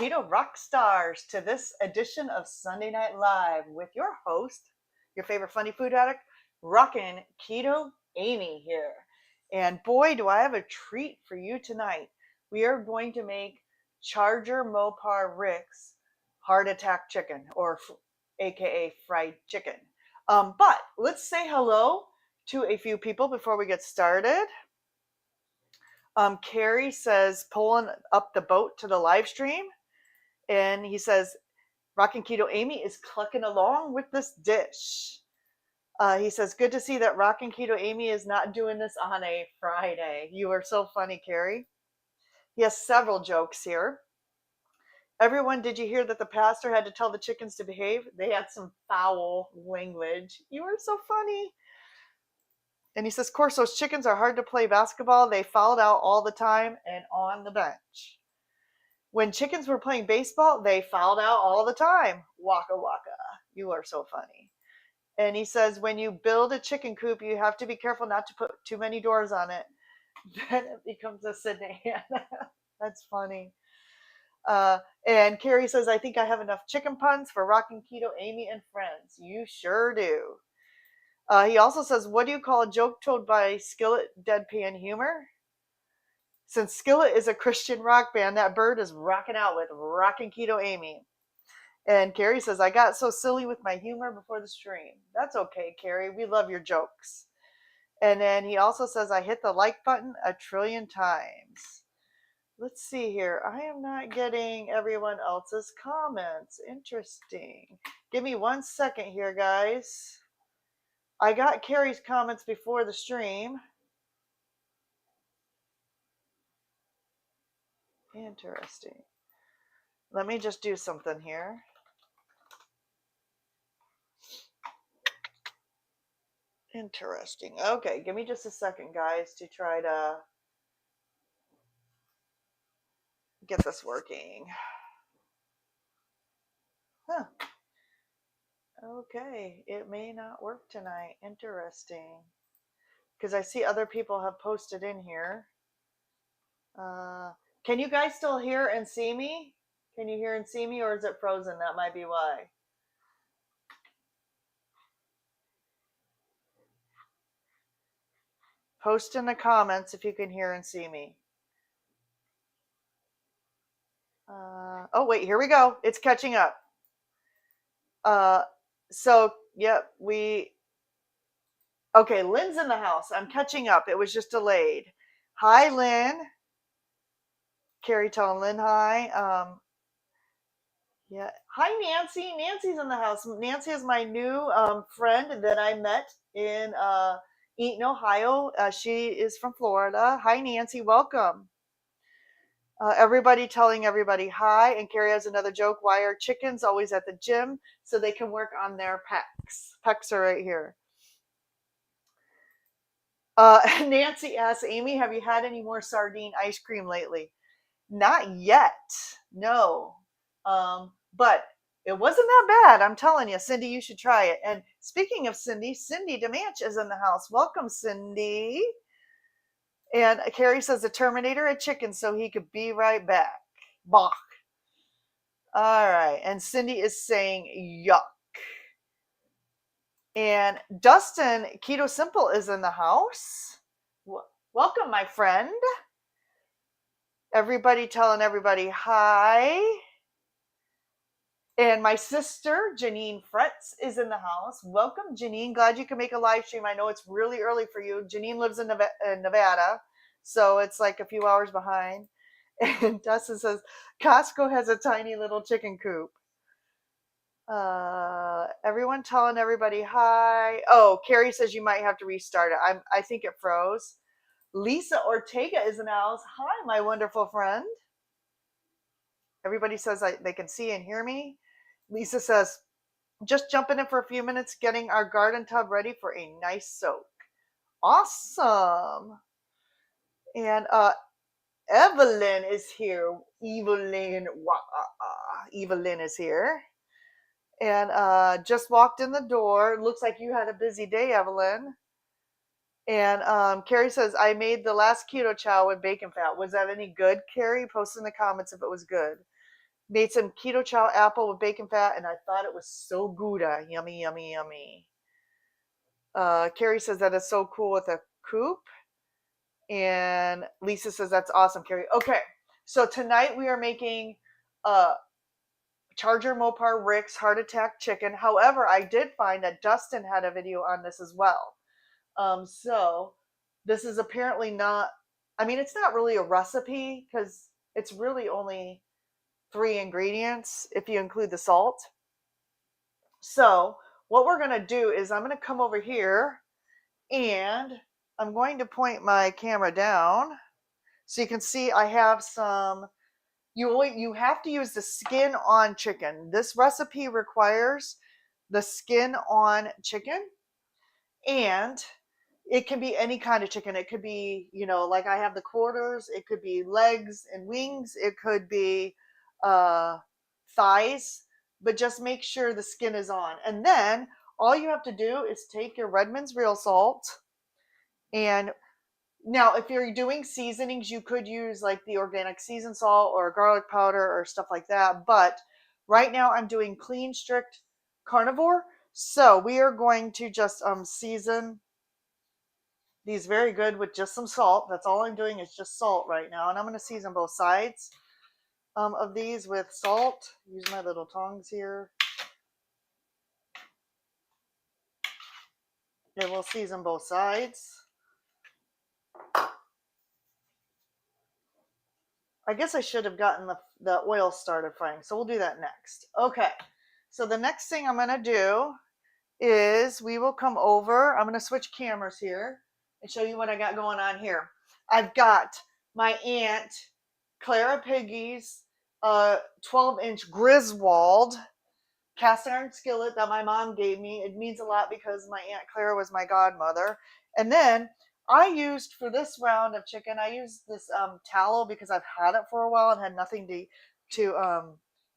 Keto rock stars to this edition of Sunday Night Live with your host, your favorite funny food addict, Rockin Keto Amy here. And boy, do I have a treat for you tonight. We are going to make Charger Mopar Rick's heart attack chicken, or AKA fried chicken. But let's say hello to a few people before we get started. Carrie says, pulling up the boat to the live stream. And he says, Rockin' Keto Amy is clucking along with this dish. He says, good to see that Rockin' Keto Amy is not doing this on a Friday. You are so funny, Carrie. He has several jokes here. Everyone, did you hear that the pastor had to tell the chickens to behave? They had some foul language. You are so funny. And he says, of course, those chickens are hard to play basketball. They fouled out all the time and on the bench. When chickens were playing baseball, they fouled out all the time. Waka waka. You are so funny. And he says, when you build a chicken coop, you have to be careful not to put too many doors on it. Then it becomes a sedan. That's funny. And Carrie says, I think I have enough chicken puns for Rockin' Keto Amy and friends. You sure do. He also says, what do you call a joke told by Skillet deadpan humor? Since Skillet is a Christian rock band, that bird is rocking out with Rockin' Keto Amy. And Carrie says, I got so silly with my humor before the stream. That's okay, Carrie. We love your jokes. And then he also says, I hit the like button 1,000,000,000 times. Let's see here. I am not getting everyone else's comments. Interesting. Give me 1 second here, guys. I got Carrie's comments before the stream. Interesting. Let me just do something here. Interesting. Okay, give me just a second, guys, to try to get this working. Huh. Okay, it may not work tonight. Interesting. Because I see other people have posted in here. Can you guys still hear and see me? Can you hear and see me, or is it frozen? That might be why. Post in the comments if you can hear and see me. Oh, wait, here we go. It's catching up. Yep, okay, Lynn's in the house. I'm catching up. It was just delayed. Hi, Lynn. Carrie telling Lynn hi. Yeah. Hi, Nancy. Nancy's in the house. Nancy is my new friend that I met in Eaton, Ohio. She is from Florida. Hi, Nancy. Welcome. Everybody telling everybody hi. And Carrie has another joke. Why are chickens always at the gym? So they can work on their pecs. Pecs are right here. Nancy asks, Amy, have you had any more sardine ice cream lately? Not yet. No. But it wasn't that bad. I'm telling you, Cindy, you should try it. And speaking of Cindy, Cindy DeManch is in the house. Welcome, Cindy. And Carrie says the Terminator had chicken, so he could be right back. Bach. All right. And Cindy is saying yuck. And Dustin Keto Simple is in the house. Welcome, my friend. Everybody telling everybody hi. And my sister, Janine Fretz, is in the house. Welcome, Janine. Glad you can make a live stream. I know it's really early for you. Janine lives in Nevada, so it's like a few hours behind. And Dustin says, Costco has a tiny little chicken coop. Everyone telling everybody hi. Oh, Carrie says you might have to restart it. I think it froze. Lisa Ortega is in the house. Hi, my wonderful friend. Everybody says they can see and hear me. Lisa says, just jumping in for a few minutes, getting our garden tub ready for a nice soak. Awesome. And Evelyn is here. Evelyn is here. And just walked in the door. Looks like you had a busy day, Evelyn. And Carrie says, I made the last keto chow with bacon fat. Was that any good, Carrie? Post in the comments if it was good. Made some keto chow apple with bacon fat, and I thought it was so good. Yummy, yummy, yummy. Carrie says that is so cool with a coupe. And Lisa says that's awesome, Carrie. Okay, so tonight we are making Charger Mopar Rick's Heart Attack Chicken. However, I did find that Dustin had a video on this as well. So this is apparently not, I mean, it's not really a recipe because it's really only 3 ingredients if you include the salt. So what we're going to do is I'm going to come over here and I'm going to point my camera down so you can see I have some, you have to use the skin on chicken. This recipe requires the skin on chicken, and it can be any kind of chicken. It could be, like I have the quarters, it could be legs and wings, it could be thighs, but just make sure the skin is on. And then all you have to do is take your Redmond's real salt. And now if you're doing seasonings, you could use like the organic seasoned salt or garlic powder or stuff like that. But right now I'm doing clean, strict carnivore. So we are going to just season these very good with just some salt. That's all I'm doing is just salt right now. And I'm going to season both sides of these with salt. Use my little tongs here. And we'll season both sides. I guess I should have gotten the oil started frying. So we'll do that next. Okay. So the next thing I'm going to do is we will come over. I'm going to switch cameras here and show you what I got going on here. I've got my Aunt Clara Piggy's 12-inch Griswold cast iron skillet that my mom gave me. It means a lot because my Aunt Clara was my godmother. And then I used, for this round of chicken, I used this tallow because I've had it for a while and had nothing to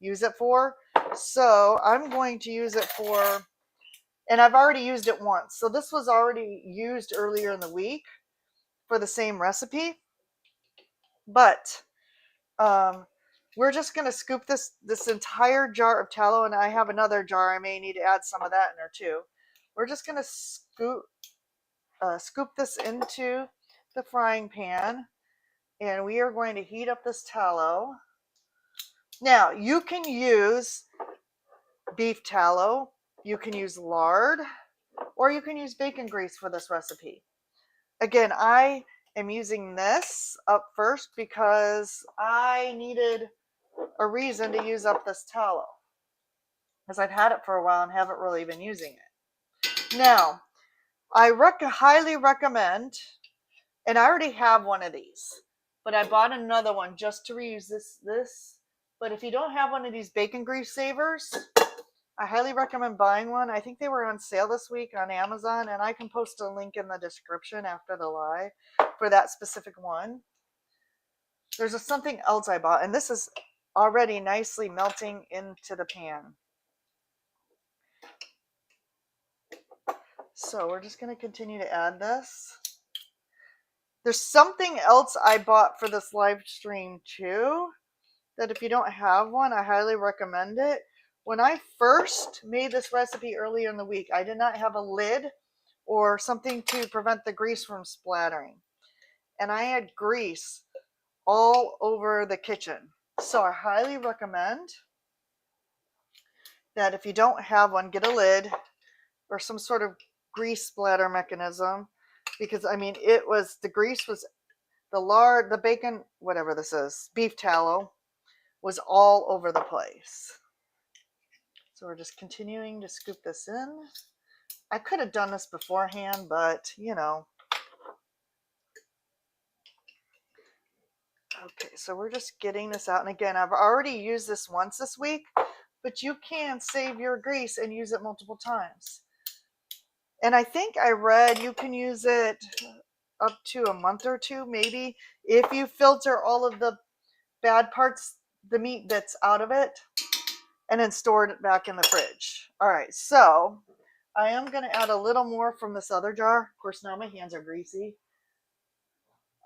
use it for. So I'm going to use it for, and I've already used it once. So this was already used earlier in the week for the same recipe. But we're just going to scoop this entire jar of tallow, and I have another jar. I may need to add some of that in there too. We're just going to scoop this into the frying pan, and we are going to heat up this tallow. Now, you can use beef tallow, you can use lard, or you can use bacon grease for this recipe. Again, I am using this up first because I needed a reason to use up this tallow, because I've had it for a while and haven't really been using it. Now, I highly recommend, and I already have one of these, but I bought another one just to reuse this. But if you don't have one of these bacon grease savers, I highly recommend buying one. I think they were on sale this week on Amazon, and I can post a link in the description after the live for that specific one. There's something else I bought, and this is already nicely melting into the pan. So we're just going to continue to add this. There's something else I bought for this live stream too, that if you don't have one, I highly recommend it. When I first made this recipe earlier in the week, I did not have a lid or something to prevent the grease from splattering. And I had grease all over the kitchen. So I highly recommend that if you don't have one, get a lid or some sort of grease splatter mechanism, because I mean, the grease was, the lard, the bacon, whatever this is, beef tallow, was all over the place. So we're just continuing to scoop this in. I could have done this beforehand, but Okay, so we're just getting this out. And again, I've already used this once this week, but you can save your grease and use it multiple times. And I think I read you can use it up to a month or two, maybe, if you filter all of the bad parts, the meat bits out of it, and then store it back in the fridge. All right, so I am going to add a little more from this other jar. Of course, now my hands are greasy.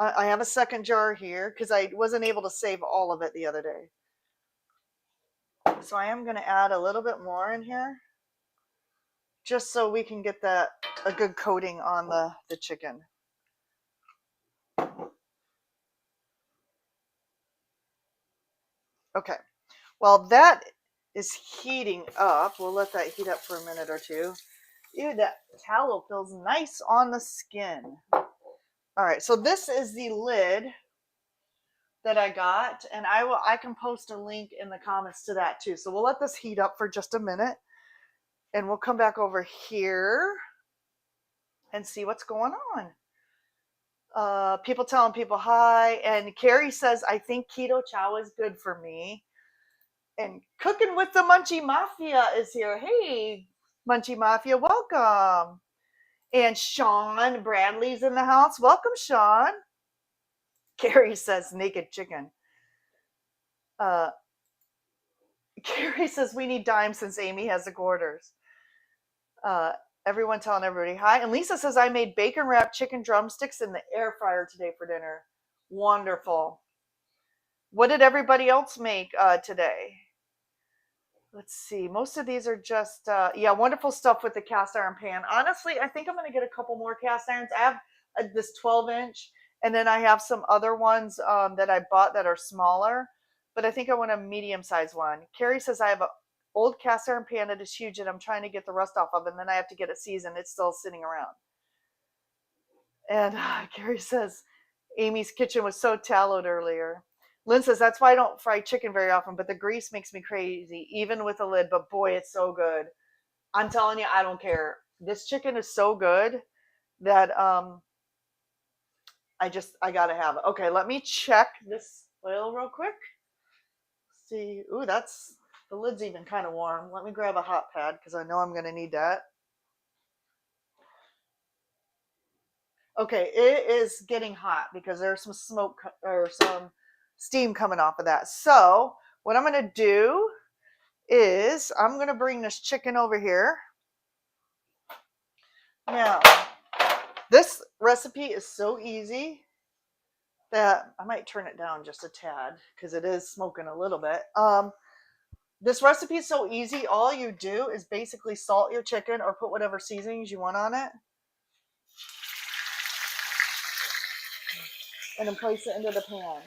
I have a second jar here because I wasn't able to save all of it the other day. So I am going to add a little bit more in here, just so we can get that a good coating on the chicken. Okay, while that is heating up, we'll let that heat up for a minute or two. Ew, that tallow feels nice on the skin. All right, so this is the lid that I got, and I can post a link in the comments to that too. So we'll let this heat up for just a minute, and we'll come back over here and see what's going on. People telling people hi, and Carrie says, I think keto chow is good for me. And Cooking with the Munchie Mafia is here. Hey, Munchie Mafia, welcome. And Sean Bradley's in the house. Welcome, Sean. Carrie says naked chicken. Carrie says we need dimes since Amy has the quarters. Everyone telling everybody hi. And Lisa says I made bacon wrapped chicken drumsticks in the air fryer today for dinner. Wonderful. What did everybody else make today? Let's see. Most of these are just, wonderful stuff with the cast iron pan. Honestly, I think I'm going to get a couple more cast irons. I have this 12-inch, and then I have some other ones that I bought that are smaller, but I think I want a medium-sized one. Carrie says I have an old cast iron pan that is huge, and I'm trying to get the rust off of, and then I have to get it seasoned. It's still sitting around. And Carrie says Amy's kitchen was so tallowed earlier. Lynn says, that's why I don't fry chicken very often, but the grease makes me crazy, even with a lid. But boy, it's so good. I'm telling you, I don't care. This chicken is so good that I gotta have it. Okay, let me check this oil real quick. See, ooh, the lid's even kind of warm. Let me grab a hot pad because I know I'm gonna need that. Okay, it is getting hot because there's some smoke or some steam coming off of that. So what I'm going to do is I'm going to bring this chicken over here. Now, this recipe is so easy that I might turn it down just a tad because it is smoking a little bit. This recipe is so easy. All you do is basically salt your chicken or put whatever seasonings you want on it. And then place it into the pan.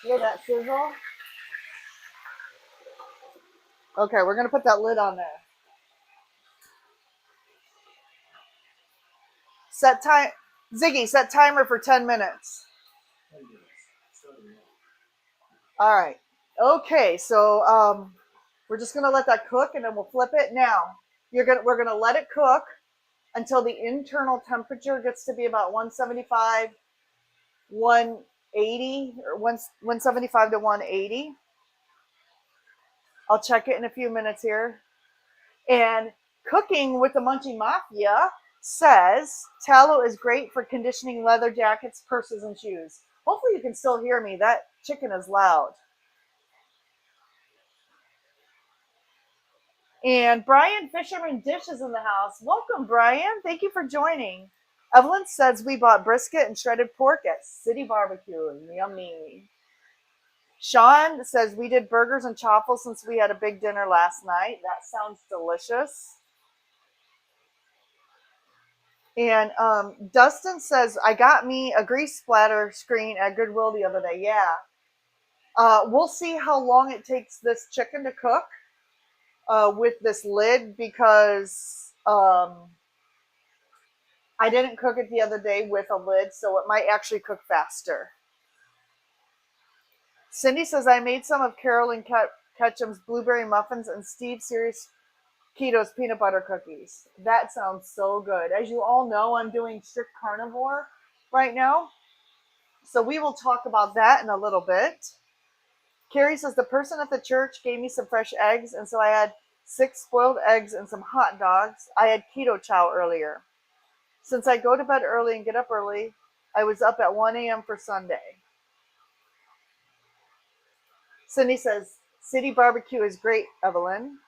Hear that sizzle? Okay, we're going to put that lid on there. Set time. Ziggy, set timer for 10 minutes. All right. Okay, so we're just going to let that cook, and then we'll flip it. Now, we're going to let it cook until the internal temperature gets to be about 175, 180, or 175 to 180. I'll check it in a few minutes here. And Cooking with the Munchie Mafia says tallow is great for conditioning leather jackets, purses, and shoes. Hopefully you can still hear me. That chicken is loud. And Brian Fisherman Dish is in the house. Welcome, Brian. Thank you for joining. Evelyn says we bought brisket and shredded pork at City Barbecue. Yummy. Sean says we did burgers and chaffles since we had a big dinner last night. That sounds delicious. And Dustin says, I got me a grease splatter screen at Goodwill the other day. Yeah. We'll see how long it takes this chicken to cook with this lid because I didn't cook it the other day with a lid, so it might actually cook faster. Cindy says, I made some of Carolyn Ketchum's blueberry muffins and Steve Serious Keto's peanut butter cookies. That sounds so good. As you all know, I'm doing strict carnivore right now. So we will talk about that in a little bit. Carrie says, the person at the church gave me some fresh eggs, and so I had 6 spoiled eggs and some hot dogs. I had keto chow earlier. Since I go to bed early and get up early, I was up at 1 a.m. for Sunday. Cindy says, City Barbecue is great, Evelyn.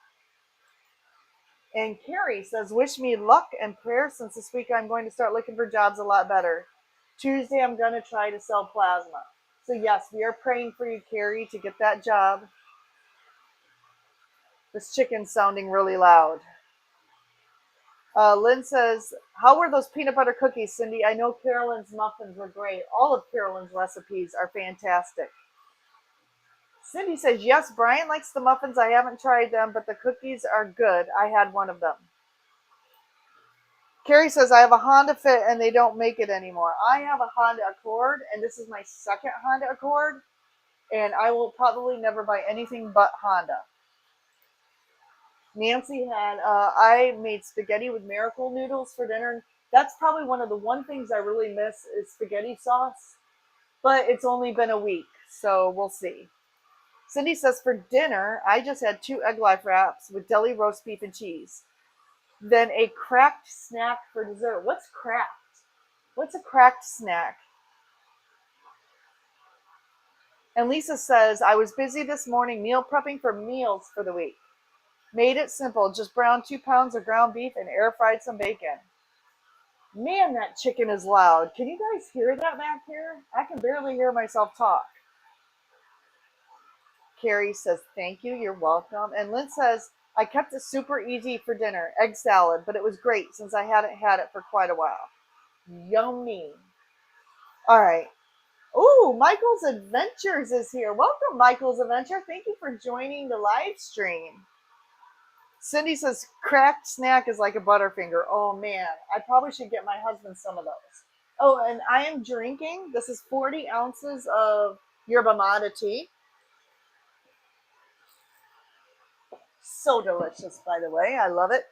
And Carrie says, wish me luck and prayers since this week I'm going to start looking for jobs a lot better. Tuesday, I'm going to try to sell plasma. So yes, we are praying for you, Carrie, to get that job. This chicken's sounding really loud. Lynn says, how were those peanut butter cookies, Cindy? I know Carolyn's muffins were great. All of Carolyn's recipes are fantastic. Cindy says, yes, Brian likes the muffins. I haven't tried them, but the cookies are good. I had one of them. Carrie says, I have a Honda Fit and they don't make it anymore. I have a Honda Accord, and this is my second Honda Accord, and I will probably never buy anything but Honda. Nancy had, I made spaghetti with miracle noodles for dinner. That's probably one of the one things I really miss is spaghetti sauce, but it's only been a week, so we'll see. Cindy says, for dinner, I just had 2 egg life wraps with deli roast beef and cheese. Then a cracked snack for dessert. What's cracked? What's a cracked snack? And Lisa says, I was busy this morning meal prepping for meals for the week. Made it simple. Just browned 2 pounds of ground beef and air fried some bacon. Man, that chicken is loud. Can you guys hear that back here? I can barely hear myself talk. Carrie says, thank you. You're welcome. And Lynn says, I kept it super easy for dinner. Egg salad, but it was great since I hadn't had it for quite a while. Yummy. All right. Oh, Michael's Adventures is here. Welcome, Michael's Adventure. Thank you for joining the live stream. Cindy says, cracked snack is like a Butterfinger. Oh, man. I probably should get my husband some of those. Oh, and I am drinking. This is 40 ounces of yerba mate tea. So delicious, by the way. I love it.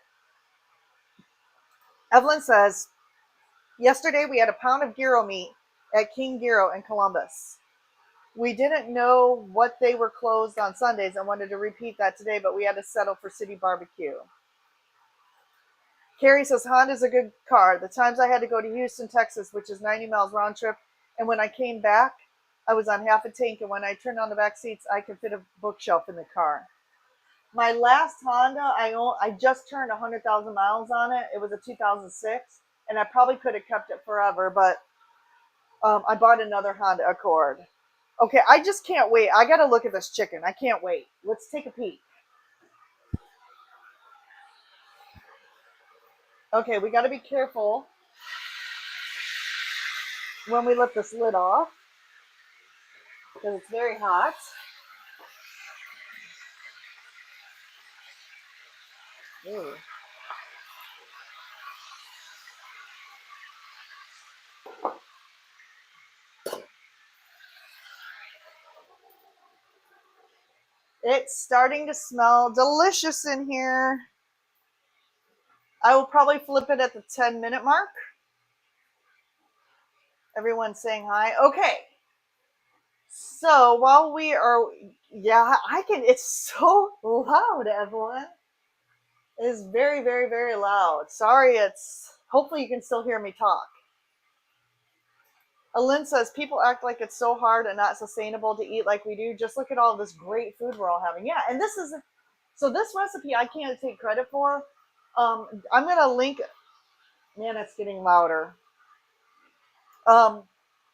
Evelyn says, yesterday we had a pound of gyro meat at King Gyro in Columbus. We didn't know what they were closed on Sundays and wanted to repeat that today, but we had to settle for City Barbecue. Carrie says, Honda's a good car. The times I had to go to Houston, Texas, which is 90 miles round trip, and when I came back, I was on half a tank, and when I turned on the back seats, I could fit a bookshelf in the car. My last Honda, I just turned 100,000 miles on it. It was a 2006, and I probably could have kept it forever, but I bought another Honda Accord. Okay, I just can't wait. I got to look at this chicken. I can't wait. Let's take a peek. Okay, we got to be careful when we lift this lid off because it's very hot. Ooh. It's starting to smell delicious in here. I will probably flip it at the 10-minute mark. Everyone's saying hi. Okay. So while we are, yeah, it's so loud, Evelyn. It is very, very, very loud. Sorry, hopefully you can still hear me talk. Lynn says, people act like it's so hard and not sustainable to eat like we do. Just look at all this great food we're all having. Yeah, and this recipe I can't take credit for. I'm going to link, man, it's getting louder. I'm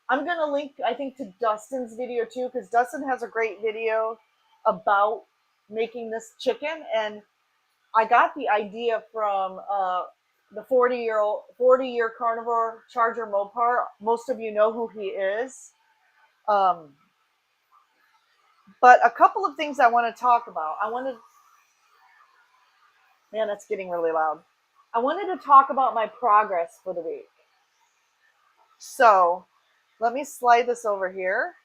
going to link, I think, to Dustin's video too, because Dustin has a great video about making this chicken. And I got the idea from the 40-year carnivore Charger Mopar. Most of you know who he is. But a couple of things I want to talk about. Man, that's getting really loud. I wanted to talk about my progress for the week. So let me slide this over here.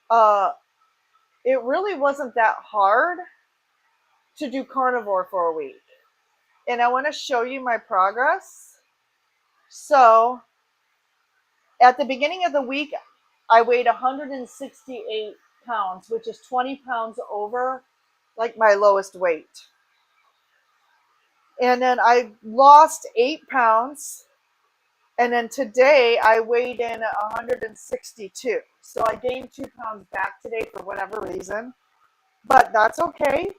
It really wasn't that hard to do carnivore for a week. And I want to show you my progress. So at the beginning of the week, I weighed 168 pounds, which is 20 pounds over like my lowest weight. And then I lost 8 pounds. And then today I weighed in 162. So I gained 2 pounds back today for whatever reason. But that's okay,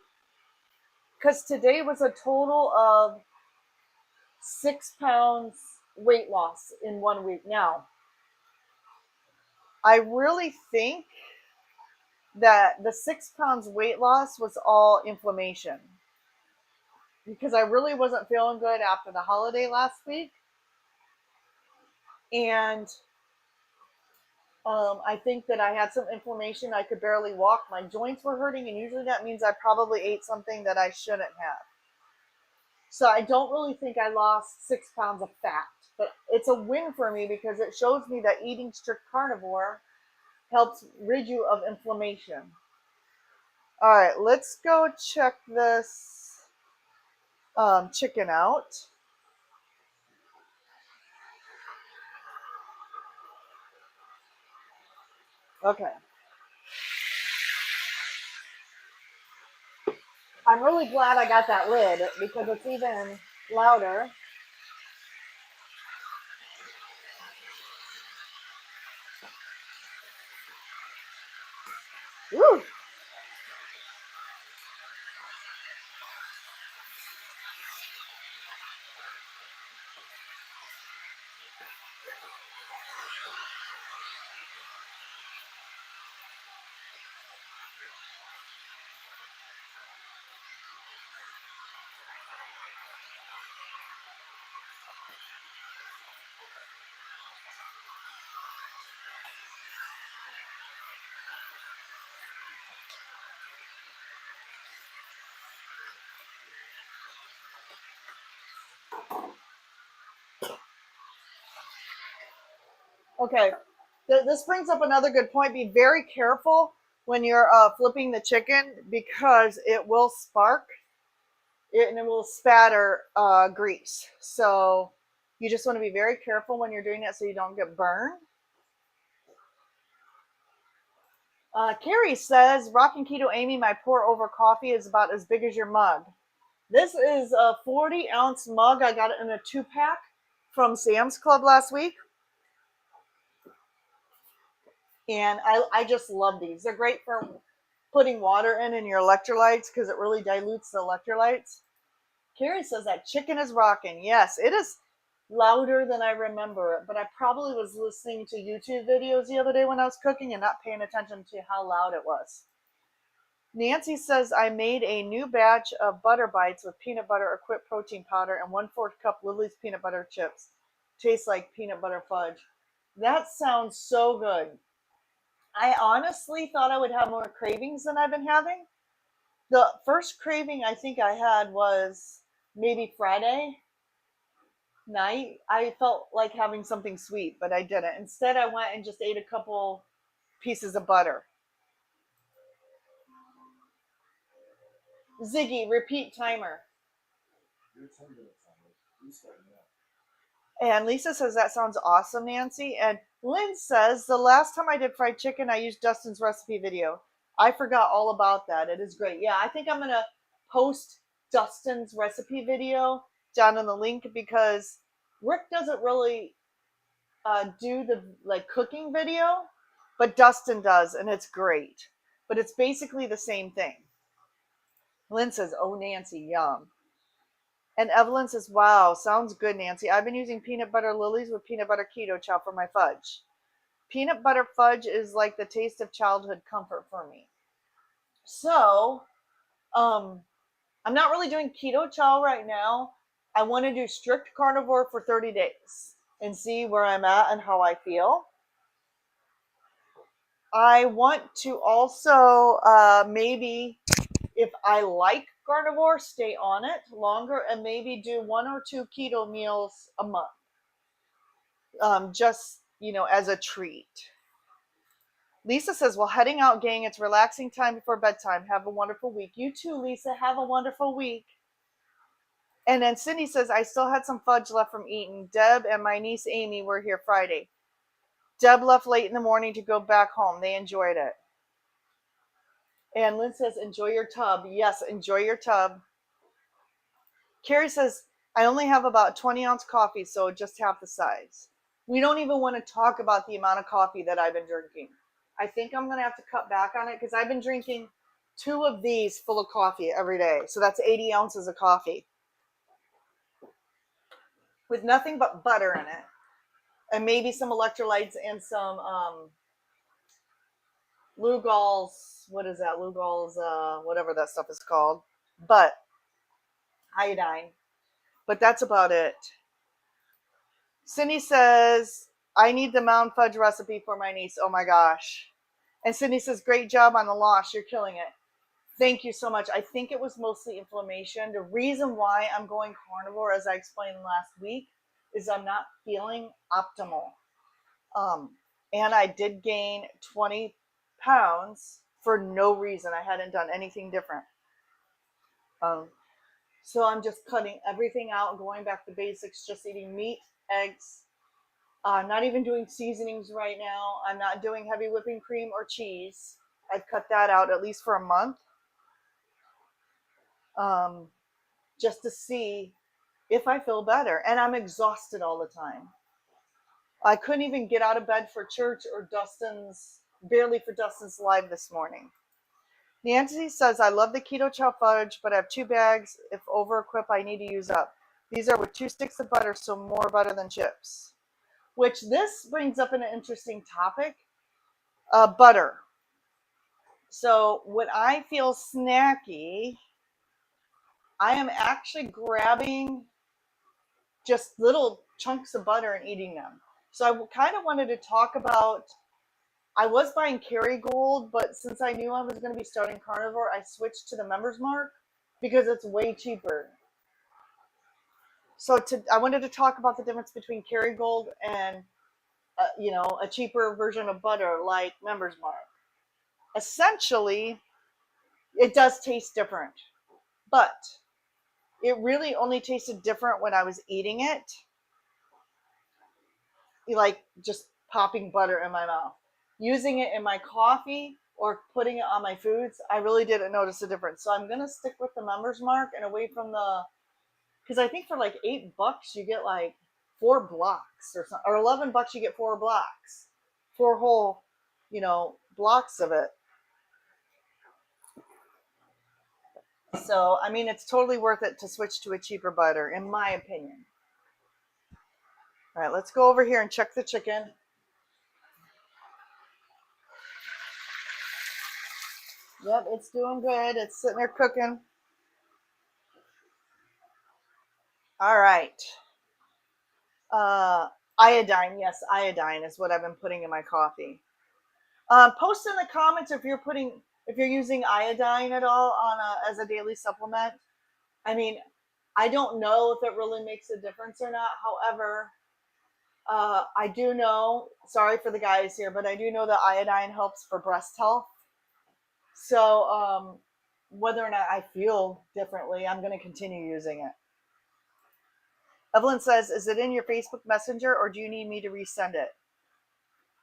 because today was a total of 6 pounds weight loss in 1 week. Now, I really think that the 6 pounds weight loss was all inflammation, because I really wasn't feeling good after the holiday last week. And I think that I had some inflammation. I could barely walk. My joints were hurting, and usually that means I probably ate something that I shouldn't have. So I don't really think I lost 6 pounds of fat, but it's a win for me because it shows me that eating strict carnivore helps rid you of inflammation. All right, let's go check this chicken out. Okay. I'm really glad I got that lid because it's even louder. Woo! Okay, this brings up another good point. Be very careful when you're flipping the chicken because it will spark and it will spatter grease. So you just want to be very careful when you're doing that so you don't get burned. Carrie says, Rockin' Keto Amy, my pour over coffee is about as big as your mug. This is a 40-ounce mug. I got it in a 2-pack from Sam's Club last week. And I just love these. They're great for putting water in your electrolytes because it really dilutes the electrolytes. Carrie says that chicken is rocking. Yes, it is louder than I remember it, but I probably was listening to YouTube videos the other day when I was cooking and not paying attention to how loud it was. Nancy says I made a new batch of butter bites with peanut butter or quick protein powder and 1/4 cup Lily's peanut butter chips. Tastes like peanut butter fudge. That sounds so good. I honestly thought I would have more cravings than I've been having. The first craving I think I had was maybe Friday night. I felt like having something sweet, but I didn't. Instead, I went and just ate a couple pieces of butter. Ziggy, repeat timer. And Lisa says that sounds awesome, Nancy. And Lynn says the last time I did fried chicken, I used Dustin's recipe video. I forgot all about that. It is great. Yeah, I think I'm gonna post Dustin's recipe video down in the link because Rick doesn't really do the cooking video, but Dustin does, and it's great. But it's basically the same thing. Lynn says, "Oh, Nancy, yum." And Evelyn says, "Wow, sounds good, Nancy. I've been using peanut butter lilies with peanut butter keto chow for my fudge. Peanut butter fudge is like the taste of childhood comfort for me." So, I'm not really doing keto chow right now. I want to do strict carnivore for 30 days and see where I'm at and how I feel. I want to also maybe, if I like carnivore, stay on it longer and maybe do 1 or 2 keto meals a month. Just, as a treat. Lisa says, well, heading out, gang. It's relaxing time before bedtime. Have a wonderful week. You too, Lisa. Have a wonderful week. And then Cindy says, I still had some fudge left from eating. Deb and my niece Amy were here Friday. Deb left late in the morning to go back home. They enjoyed it. And Lynn says, enjoy your tub. Yes, enjoy your tub. Carrie says, I only have about 20-ounce coffee, so just half the size. We don't even want to talk about the amount of coffee that I've been drinking. I think I'm going to have to cut back on it because I've been drinking 2 of these full of coffee every day. So that's 80 ounces of coffee with nothing but butter in it. And maybe some electrolytes and some Lugol's, what is that? Lugol's, whatever that stuff is called. But iodine. But that's about it. Cindy says, I need the Mound Fudge recipe for my niece. Oh my gosh. And Cindy says, great job on the loss. You're killing it. Thank you so much. I think it was mostly inflammation. The reason why I'm going carnivore, as I explained last week, is I'm not feeling optimal. And I did gain 20 pounds for no reason. I hadn't done anything different. So I'm just cutting everything out, going back to basics, just eating meat, eggs. I'm not even doing seasonings right now. I'm not doing heavy whipping cream or cheese. I've cut that out at least for a month. Just to see if I feel better. And I'm exhausted all the time. I couldn't even get out of bed for church or barely for Dustin's live this morning. Nancy says, I love the keto chow fudge, but I have 2 bags. If over equip, I need to use up. These are with 2 sticks of butter, so more butter than chips. Which this brings up an interesting topic, butter. So when I feel snacky, I am actually grabbing just little chunks of butter and eating them. So I kind of wanted to talk about, I was buying Kerrygold, but since I knew I was going to be starting carnivore, I switched to the Members Mark because it's way cheaper. So I wanted to talk about the difference between Kerrygold and, a cheaper version of butter like Members Mark. Essentially, it does taste different, but it really only tasted different when I was eating it, like just popping butter in my mouth. Using it in my coffee or putting it on my foods, I really didn't notice a difference. So I'm going to stick with the Members Mark and away from because I think for like $8 you get like 4 blocks or something, or $11 you get 4 blocks, 4 whole, blocks of it. So, I mean, it's totally worth it to switch to a cheaper butter, in my opinion. All right, let's go over here and check the chicken. Yep, it's doing good. It's sitting there cooking. All right. Iodine. Yes, iodine is what I've been putting in my coffee. Post in the comments if you're using iodine at all as a daily supplement. I mean, I don't know if it really makes a difference or not. However, I do know, sorry for the guys here, but I do know that iodine helps for breast health. So whether or not I feel differently, I'm going to continue using it. Evelyn says, is it in your Facebook Messenger or do you need me to resend it?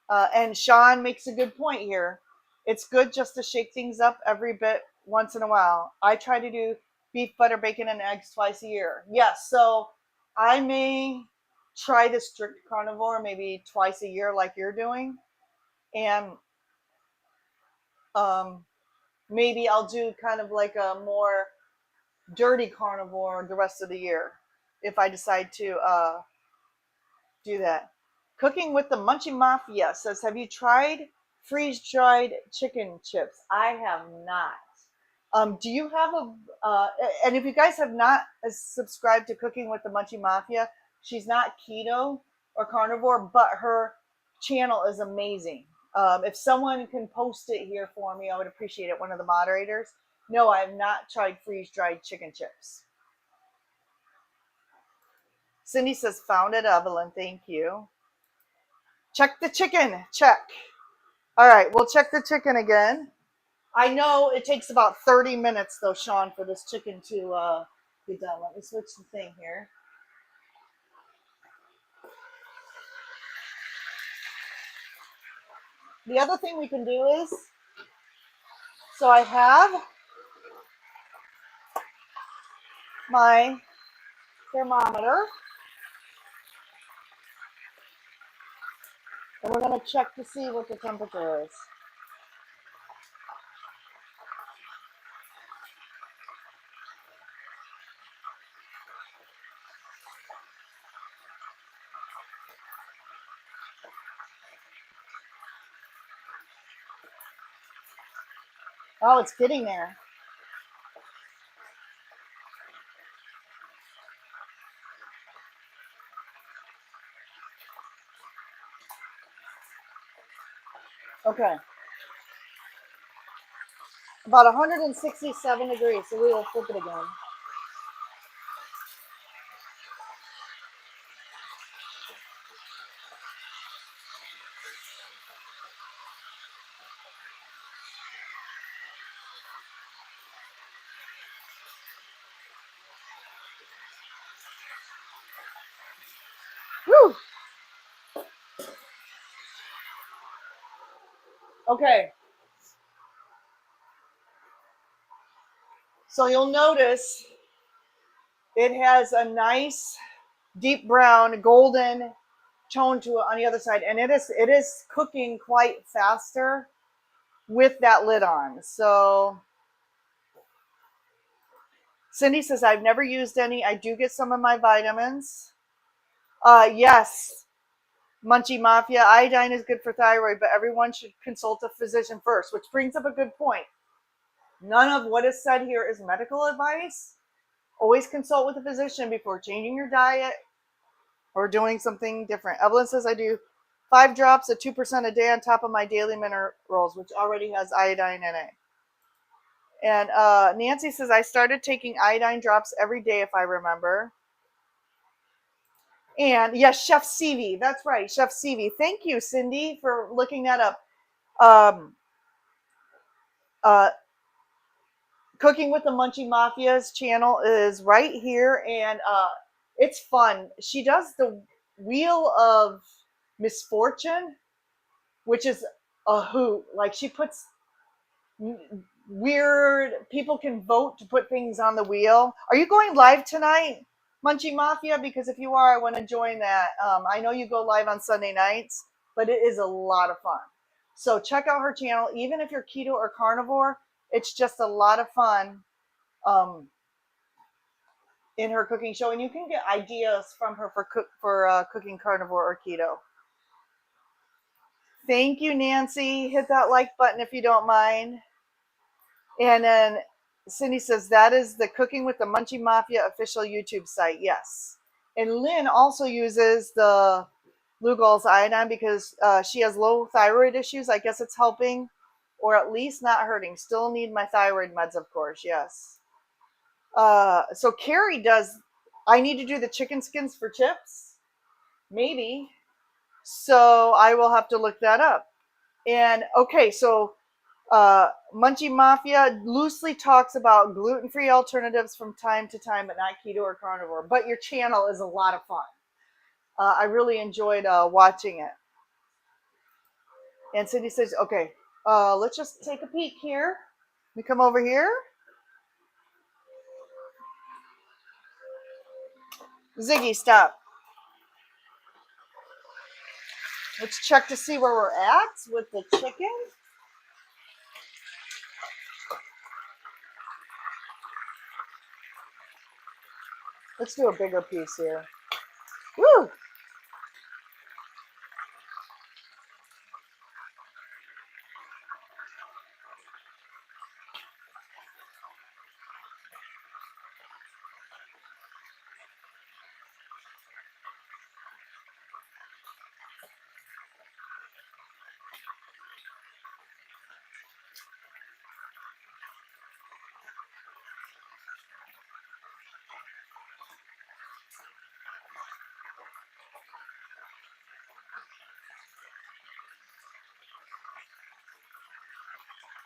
And Sean makes a good point here. It's good just to shake things up every bit once in a while. I try to do beef, butter, bacon, and eggs twice a year. Yes, so I may try the strict carnivore maybe twice a year like you're doing. And maybe I'll do kind of like a more dirty carnivore the rest of the year if I decide to do that. Cooking with the Munchie Mafia says, have you tried freeze-dried chicken chips? I have not. Do you have and if you guys have not subscribed to Cooking with the Munchie Mafia, she's not keto or carnivore, but her channel is amazing. If someone can post it here for me, I would appreciate it. One of the moderators. No, I have not tried freeze-dried chicken chips. Cindy says, found it, Evelyn. Thank you. Check the chicken. Check. All right, we'll check the chicken again. I know it takes about 30 minutes, though, Sean, for this chicken to be done. Let me switch the thing here. The other thing we can do is, so I have my thermometer. And we're going to check to see what the temperature is. Oh, it's getting there. Okay. About 167 degrees, so we will flip it again. Woo! Okay. So you'll notice it has a nice deep brown golden tone to it on the other side, and it is cooking quite faster with that lid on. So Cindy says, I've never used any. I do get some of my vitamins. Yes, Munchie Mafia, iodine is good for thyroid, but everyone should consult a physician first, which brings up a good point. None of what is said here is medical advice. Always consult with a physician before changing your diet or doing something different. Evelyn says, I do 5 drops at 2% a day on top of my daily minerals, which already has iodine in it. And Nancy says, I started taking iodine drops every day, if I remember. And yes, Chef CV. That's right, Chef CV. Thank you, Cindy, for looking that up. Um, uh, Cooking with the Munchie Mafia's channel is right here, and it's fun. She does the Wheel of Misfortune, which is a hoot. Like, she puts weird, people can vote to put things on the wheel. Are you going live tonight, Munchie Mafia? Because if you are, I want to join that. I know you go live on Sunday nights, but it is a lot of fun. So check out her channel. Even if you're keto or carnivore, it's just a lot of fun in her cooking show, and you can get ideas from her for cooking carnivore or keto. Thank you, Nancy. Hit that like button if you don't mind. And then Cindy says, that is the Cooking with the Munchie Mafia official YouTube site. Yes. And Lynn also uses the Lugol's iodine because she has low thyroid issues. I guess it's helping, or at least not hurting. Still need my thyroid meds, of course. Yes. So Carrie does, I need to do the chicken skins for chips. Maybe. So I will have to look that up. And okay, so Munchie Mafia loosely talks about gluten-free alternatives from time to time, but not keto or carnivore. But your channel is a lot of fun. I really enjoyed watching it. And Cindy says, okay, let's just take a peek here. Let me come over here. Ziggy, stop. Let's check to see where we're at with the chicken. Let's do a bigger piece here. Woo!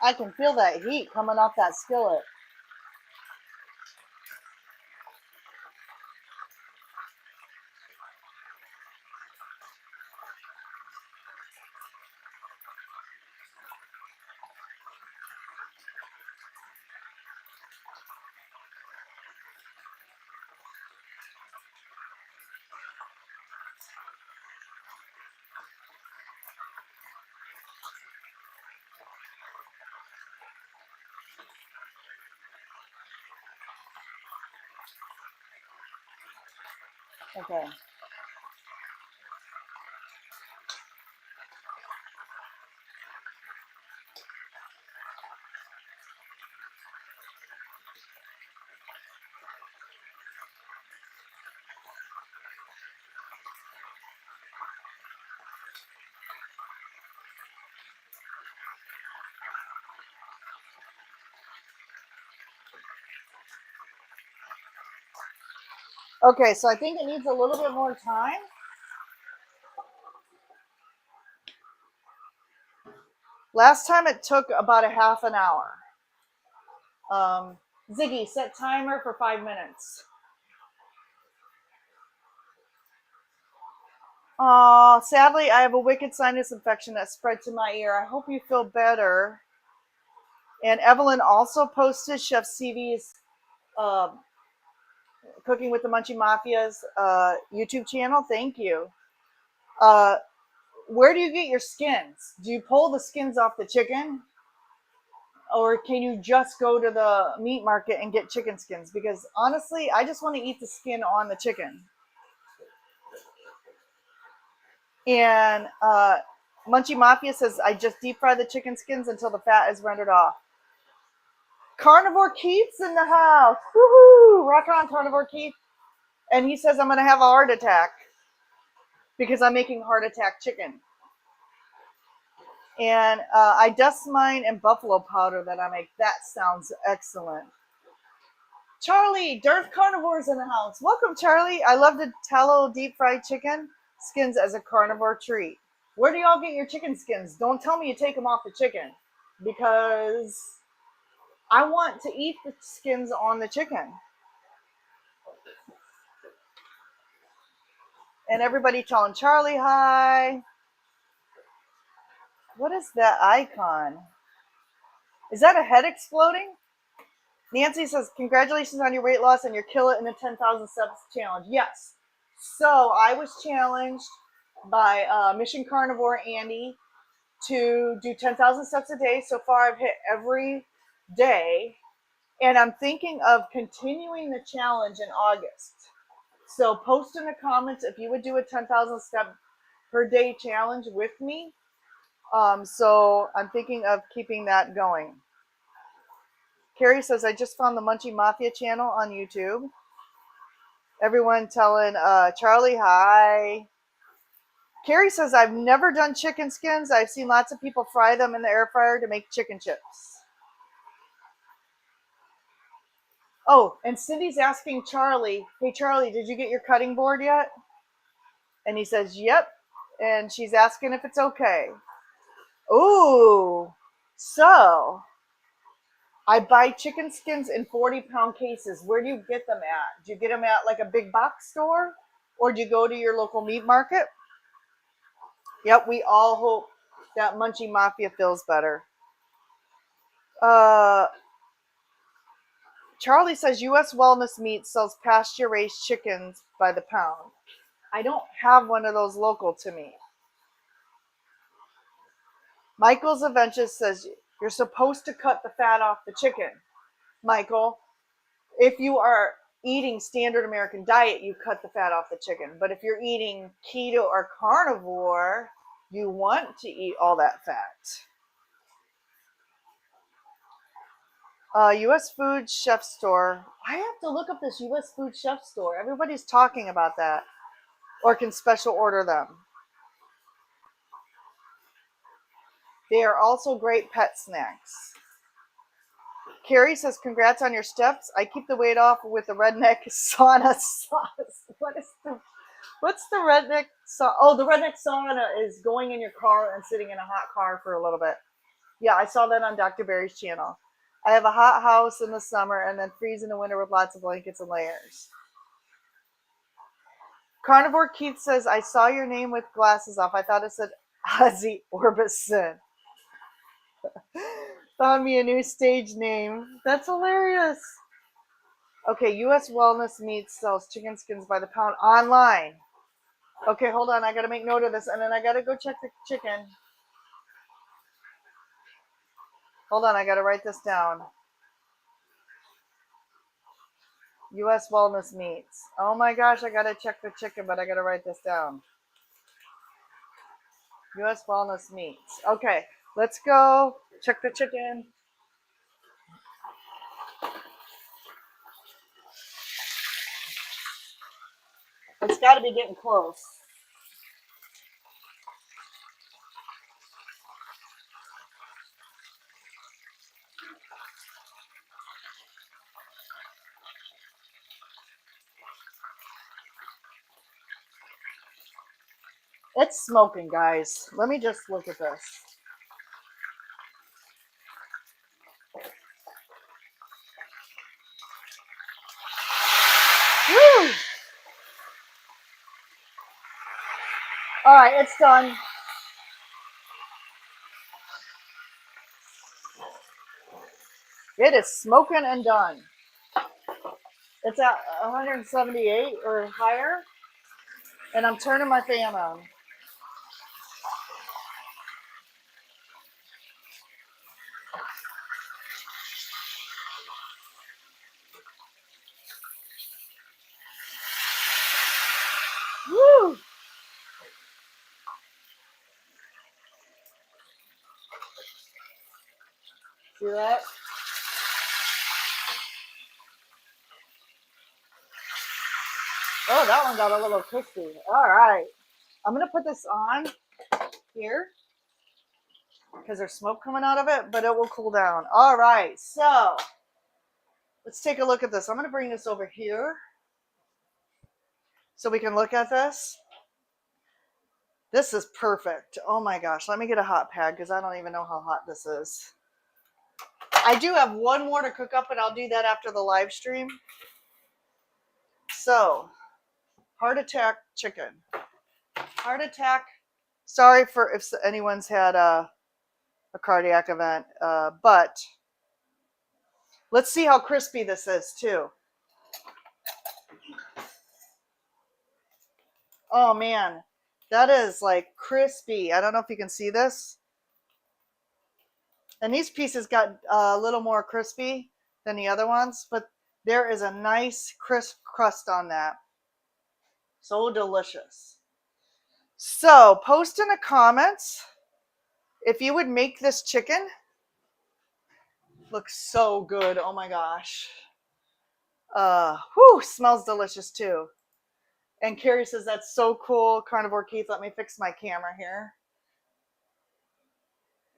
I can feel that heat coming off that skillet. Okay. Okay, so I think it needs a little bit more time. Last time it took about a half an hour. Ziggy, set timer for 5 minutes. Sadly, I have a wicked sinus infection that spread to my ear. I hope you feel better. And Evelyn also posted Chef CV's Cooking with the Munchie Mafia's YouTube channel. Thank you. Where do you get your skins? Do you pull the skins off the chicken? Or can you just go to the meat market and get chicken skins? Because honestly, I just want to eat the skin on the chicken. And Munchie Mafia says, I just deep fry the chicken skins until the fat is rendered off. Carnivore Keith's in the house. Woohoo! Rock on, Carnivore Keith. And he says, I'm going to have a heart attack because I'm making heart attack chicken. And I dust mine in buffalo powder that I make. That sounds excellent. Charlie, Darth Carnivore's in the house. Welcome, Charlie. I love the tallow deep fried chicken skins as a carnivore treat. Where do y'all get your chicken skins? Don't tell me you take them off the chicken, because I want to eat the skins on the chicken. And everybody telling Charlie hi. What is that icon? Is that a head exploding? Nancy says, congratulations on your weight loss and your kill it in the 10,000 steps challenge. Yes. So I was challenged by Mission Carnivore Andy to do 10,000 steps a day. So far, I've hit every day. And I'm thinking of continuing the challenge in August. So post in the comments if you would do a 10,000 step per day challenge with me. So I'm thinking of keeping that going. Carrie says, I just found the Munchie Mafia channel on YouTube. Everyone telling Charlie hi. Carrie says, I've never done chicken skins. I've seen lots of people fry them in the air fryer to make chicken chips. Oh, and Cindy's asking Charlie, hey, Charlie, did you get your cutting board yet? And he says, yep. And she's asking if it's okay. Ooh, so I buy chicken skins in 40-pound cases. Where do you get them at? Do you get them at like a big box store? Or do you go to your local meat market? Yep, we all hope that Munchie Mafia feels better. Charlie says U.S. Wellness Meat sells pasture-raised chickens by the pound. I don't have one of those local to me. Michael's Adventures says you're supposed to cut the fat off the chicken. Michael, if you are eating standard American diet, you cut the fat off the chicken. But if you're eating keto or carnivore, you want to eat all that fat. U.S. Food Chef Store. I have to look up this U.S. Food Chef Store. Everybody's talking about that. Or can special order them. They are also great pet snacks. Carrie says, congrats on your steps. I keep the weight off with the redneck sauna sauce. What's the redneck sauna? Oh, the redneck sauna is going in your car and sitting in a hot car for a little bit. Yeah, I saw that on Dr. Barry's channel. I have a hot house in the summer and then freeze in the winter with lots of blankets and layers. Carnivore Keith says, I saw your name with glasses off. I thought it said Ozzy Orbison. Found me a new stage name. That's hilarious. Okay, U.S. Wellness Meats sells chicken skins by the pound online. Okay, hold on. I got to make note of this, and then I got to go check the chicken. Hold on. I got to write this down. U.S. Wellness Meats. Oh my gosh, I got to check the chicken, but I got to write this down. U.S. Wellness Meats. Okay, let's go check the chicken. It's got to be getting close. It's smoking, guys. Let me just look at this. Woo! All right, it's done. It is smoking and done. It's at 178 or higher, and I'm turning my fan on. Woo! See that? Oh, that one got a little crispy. All right. I'm going to put this on here because there's smoke coming out of it, but it will cool down. All right. So let's take a look at this. I'm going to bring this over here so we can look at this. This is perfect. Oh my gosh. Let me get a hot pad because I don't even know how hot this is. I do have one more to cook up, and I'll do that after the live stream. So, heart attack chicken. Heart attack. Sorry for if anyone's had a cardiac event, but let's see how crispy this is too. Oh man, that is like crispy. I don't know if you can see this. And these pieces got a little more crispy than the other ones, but there is a nice crisp crust on that. So delicious. So post in the comments if you would make this chicken. Looks so good. Oh my gosh. Smells delicious too. And Carrie says, that's so cool. Carnivore Keith, let me fix my camera here.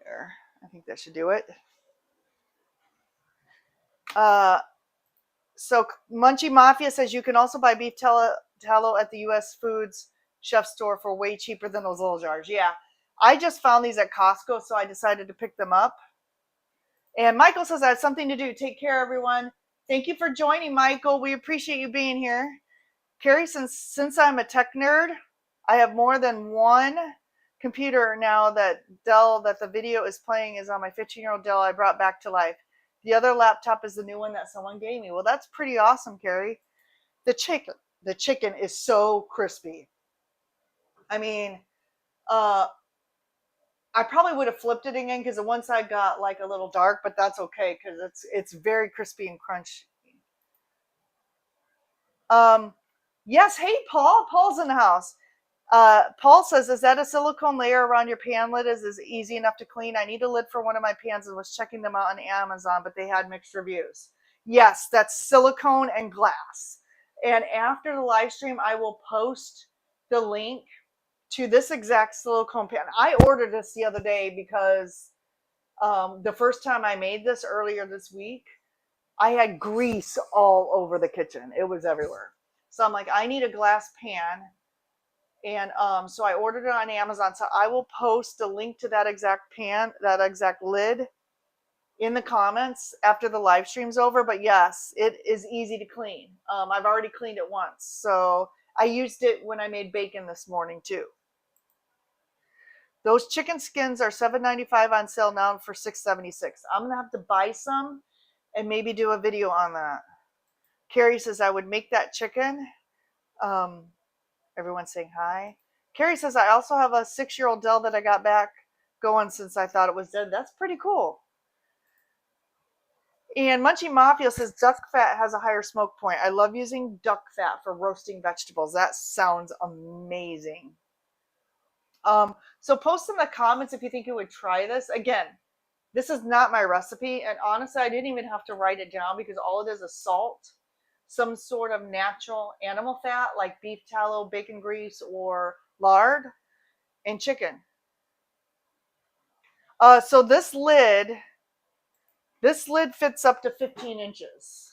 There, I think that should do it. So Munchie Mafia says you can also buy beef tallow at the U.S. Foods Chef store for way cheaper than those little jars. Yeah, I just found these at Costco, so I decided to pick them up. And Michael says I have something to do. Take care, everyone. Thank you for joining, Michael. We appreciate you being here. Carrie, since I'm a tech nerd, I have more than one computer now that the video is playing is on my 15-year-old Dell I brought back to life. The other laptop is the new one that someone gave me. Well, that's pretty awesome, Carrie. The chicken is so crispy. I mean, I probably would have flipped it again because the one side got like a little dark, but that's okay because it's very crispy and crunchy. Yes, hey Paul. Paul's in the house. Paul says, is that a silicone layer around your pan lid? Is easy enough to clean? I need a lid for one of my pans and was checking them out on Amazon, but they had mixed reviews. Yes, that's silicone and glass. And after the live stream, I will post the link to this exact silicone pan. I ordered this the other day because the first time I made this earlier this week, I had grease all over the kitchen. It was everywhere. So I'm like, I need a glass pan. And so I ordered it on Amazon. So I will post a link to that exact pan, that exact lid in the comments after the live stream's over. But yes, it is easy to clean. I've already cleaned it once. So I used it when I made bacon this morning too. Those chicken skins are $7.95 on sale now for $6.76. I'm going to have to buy some and maybe do a video on that. Carrie says I would make that chicken. Everyone's saying hi. Carrie says, I also have a 6-year-old Dell that I got back going since I thought it was dead. That's pretty cool. And Munchie Mafia says, duck fat has a higher smoke point. I love using duck fat for roasting vegetables. That sounds amazing. So post in the comments if you think you would try this. Again, this is not my recipe. And honestly, I didn't even have to write it down because all it is salt, some sort of natural animal fat like beef tallow, bacon grease, or lard, and chicken. So this lid fits up to 15 inches.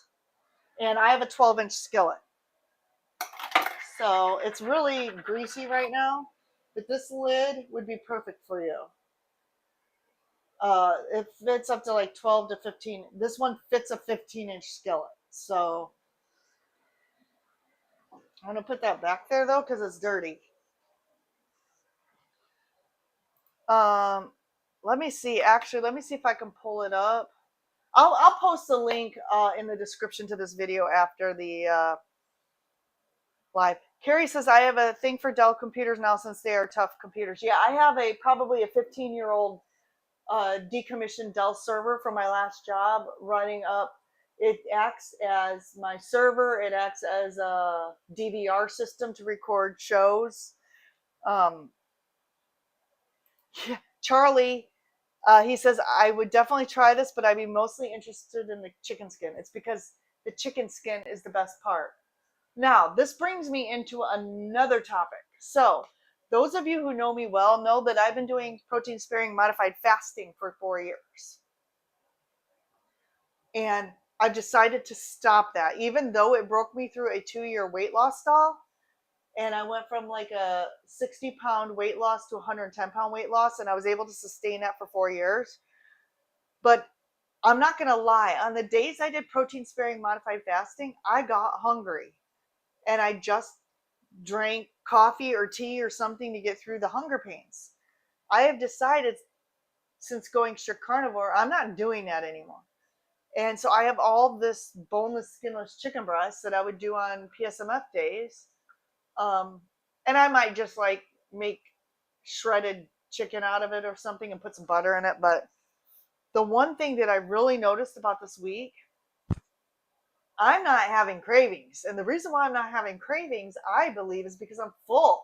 And I have a 12-inch skillet. So it's really greasy right now. but this lid would be perfect for you. It fits up to like 12 to 15. This one fits a 15-inch skillet. So I'm going to put that back there though because it's dirty. Um, let me see. Actually, let me see if I can pull it up. I'll post the link in the description to this video after the live. Carrie says, I have a thing for Dell computers now since they are tough computers. Yeah, I have probably a 15-year-old decommissioned Dell server from my last job running up. It acts as my server. It acts as a DVR system to record shows. Yeah, Charlie, he says, I would definitely try this, but I'd be mostly interested in the chicken skin. It's because the chicken skin is the best part. Now, this brings me into another topic. So, those of you who know me well know that I've been doing protein sparing modified fasting for 4 years. And I've decided to stop that, even though it broke me through a 2-year weight loss stall. And I went from like a 60-pound weight loss to 110-pound weight loss, and I was able to sustain that for 4 years. But I'm not going to lie, on the days I did protein sparing modified fasting, I got hungry. And I just drank coffee or tea or something to get through the hunger pains. I have decided since going strict carnivore, I'm not doing that anymore. And so I have all this boneless, skinless chicken breast that I would do on PSMF days. And I might just like make shredded chicken out of it or something and put some butter in it. But the one thing that I really noticed about this week, I'm not having cravings. And the reason why I'm not having cravings, I believe, is because I'm full.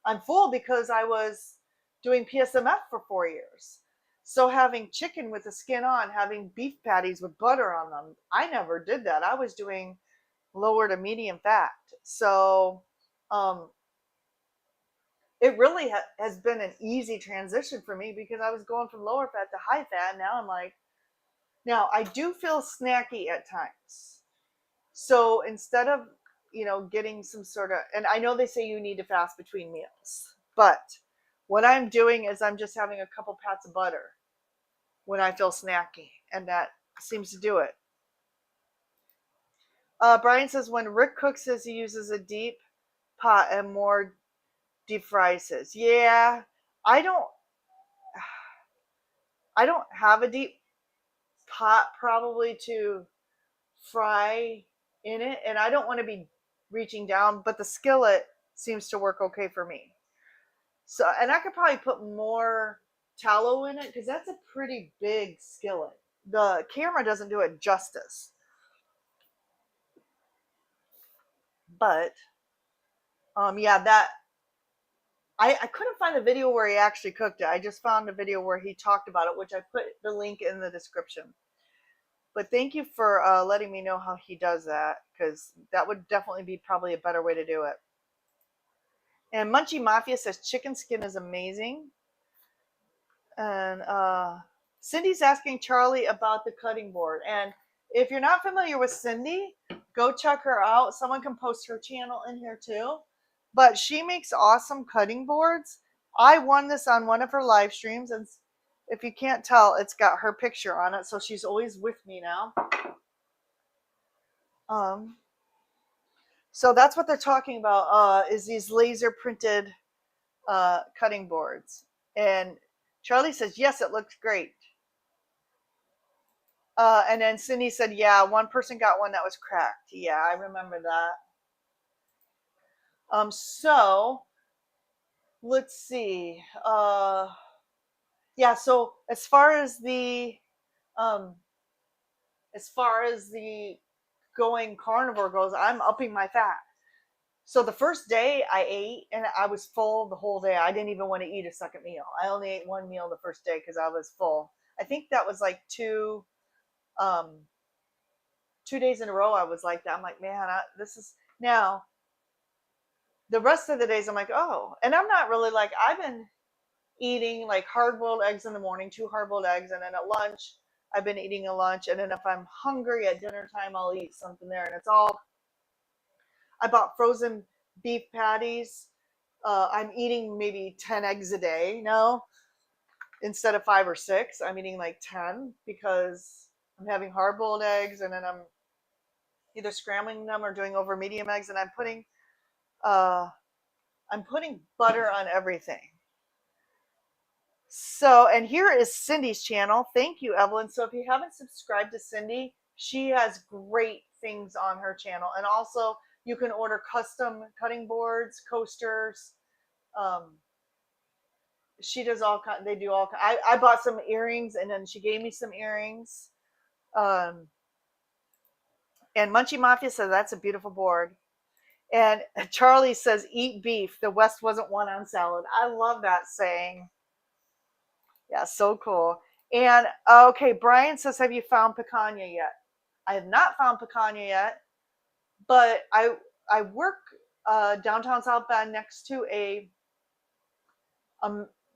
I'm full because I was doing PSMF for 4 years. So having chicken with the skin on, having beef patties with butter on them, I never did that. I was doing lower to medium fat. So it really has been an easy transition for me because I was going from lower fat to high fat. Now I'm like, now I do feel snacky at times. So instead of, getting some sort of, and I know they say you need to fast between meals, but what I'm doing is I'm just having a couple pats of butter when I feel snacky, and that seems to do it. Brian says when Rick cooks his, he uses a deep pot and more deep fries his. Yeah, I don't have a deep pot probably to fry in it, and I don't want to be reaching down, but the skillet seems to work okay for me. So, and I could probably put more tallow in it because that's a pretty big skillet. The camera doesn't do it justice. But yeah, that I couldn't find the video where he actually cooked it. I just found a video where he talked about it, which I put the link in the description. But thank you for letting me know how he does that, because that would definitely be probably a better way to do it. And Munchie Mafia says chicken skin is amazing. And Cindy's asking Charlie about the cutting board. And if you're not familiar with Cindy, go check her out. Someone can post her channel in here too. But she makes awesome cutting boards. I won this on one of her live streams, and if you can't tell, it's got her picture on it, so she's always with me now. So that's what they're talking about, is these laser printed cutting boards. And Charlie says, yes, it looks great. And then Cindy said, yeah, one person got one that was cracked. Yeah, I remember that. So let's see. Yeah, so as far as the going carnivore goes, I'm upping my fat. So the first day I ate and I was full the whole day. I didn't even want to eat a second meal. I only ate one meal the first day because I was full. I think that was like 2 days in a row I was like that. I'm like, man, this is now the rest of the days I'm like, oh, and I'm not really like, I've been eating like hard-boiled eggs in the morning, 2 hard-boiled eggs, and then at lunch I've been eating a lunch, and then if I'm hungry at dinner time I'll eat something there. And it's all, I bought frozen beef patties I'm eating maybe 10 eggs a day now instead of 5 or 6. I'm eating like 10 because I'm having hard boiled eggs, and then I'm either scrambling them or doing over medium eggs, and uh, I'm putting butter on everything. So, and here is Cindy's channel. Thank you, Evelyn. So if you haven't subscribed to Cindy, she has great things on her channel. And also you can order custom cutting boards, coasters. Um, she does all kind, they do all I bought some earrings, and then she gave me some earrings. Um, and Munchie Mafia says that's a beautiful board. And Charlie says, eat beef. The West wasn't won on salad. I love that saying. Yeah, so cool. And okay, Brian says, have you found picanha yet? I have not found picanha yet, but I work downtown South Bend next to a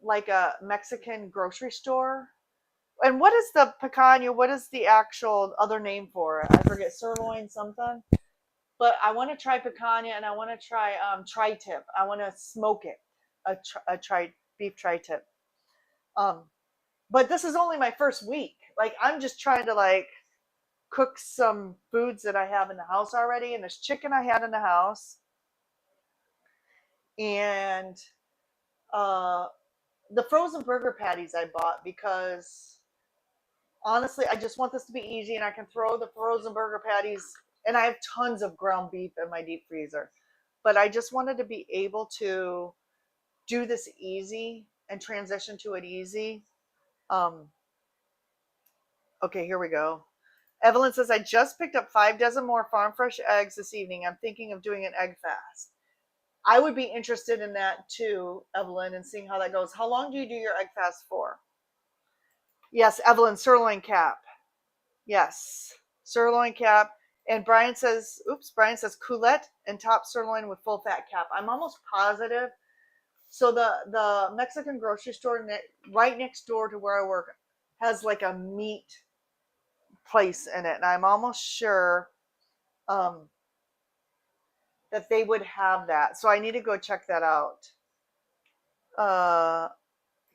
like a Mexican grocery store. And what is the picanha? What is the actual other name for it? I forget, sirloin something. But I want to try picanha, and I want to try tri-tip. I want to smoke it, a beef tri-tip. But this is only my first week. Like, I'm just trying to like cook some foods that I have in the house already. And this chicken I had in the house, and the frozen burger patties I bought, because honestly, I just want this to be easy, and I can throw the frozen burger patties. And I have tons of ground beef in my deep freezer, but I just wanted to be able to do this easy and transition to it easy. Okay, here we go. Evelyn says, I just picked up 5 dozen more farm fresh eggs this evening. I'm thinking of doing an egg fast. I would be interested in that too, Evelyn, and seeing how that goes. How long do you do your egg fast for? Yes, Evelyn, sirloin cap. Yes, sirloin cap. And Brian says coulette and top sirloin with full fat cap. I'm almost positive. So the Mexican grocery store right next door to where I work has like a meat place in it, and I'm almost sure that they would have that. So I need to go check that out.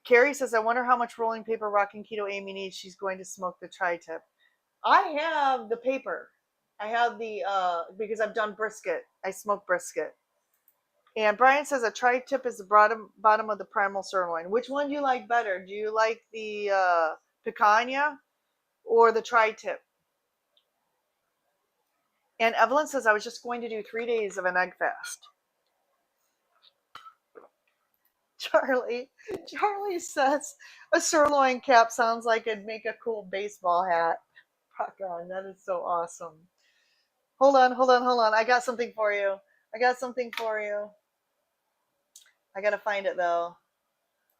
Carrie says, I wonder how much rolling paper Rockin' Keto Amy needs. She's going to smoke the tri-tip. I have the paper. I have the because I've done brisket. I smoke brisket. And Brian says a tri-tip is the bottom of the primal sirloin. Which one do you like better? Do you like the picanha or the tri-tip? And Evelyn says, I was just going to do 3 days of an egg fast. Charlie says, a sirloin cap sounds like it'd make a cool baseball hat. Rock on, that is so awesome. Hold on. I got something for you. I gotta find it though.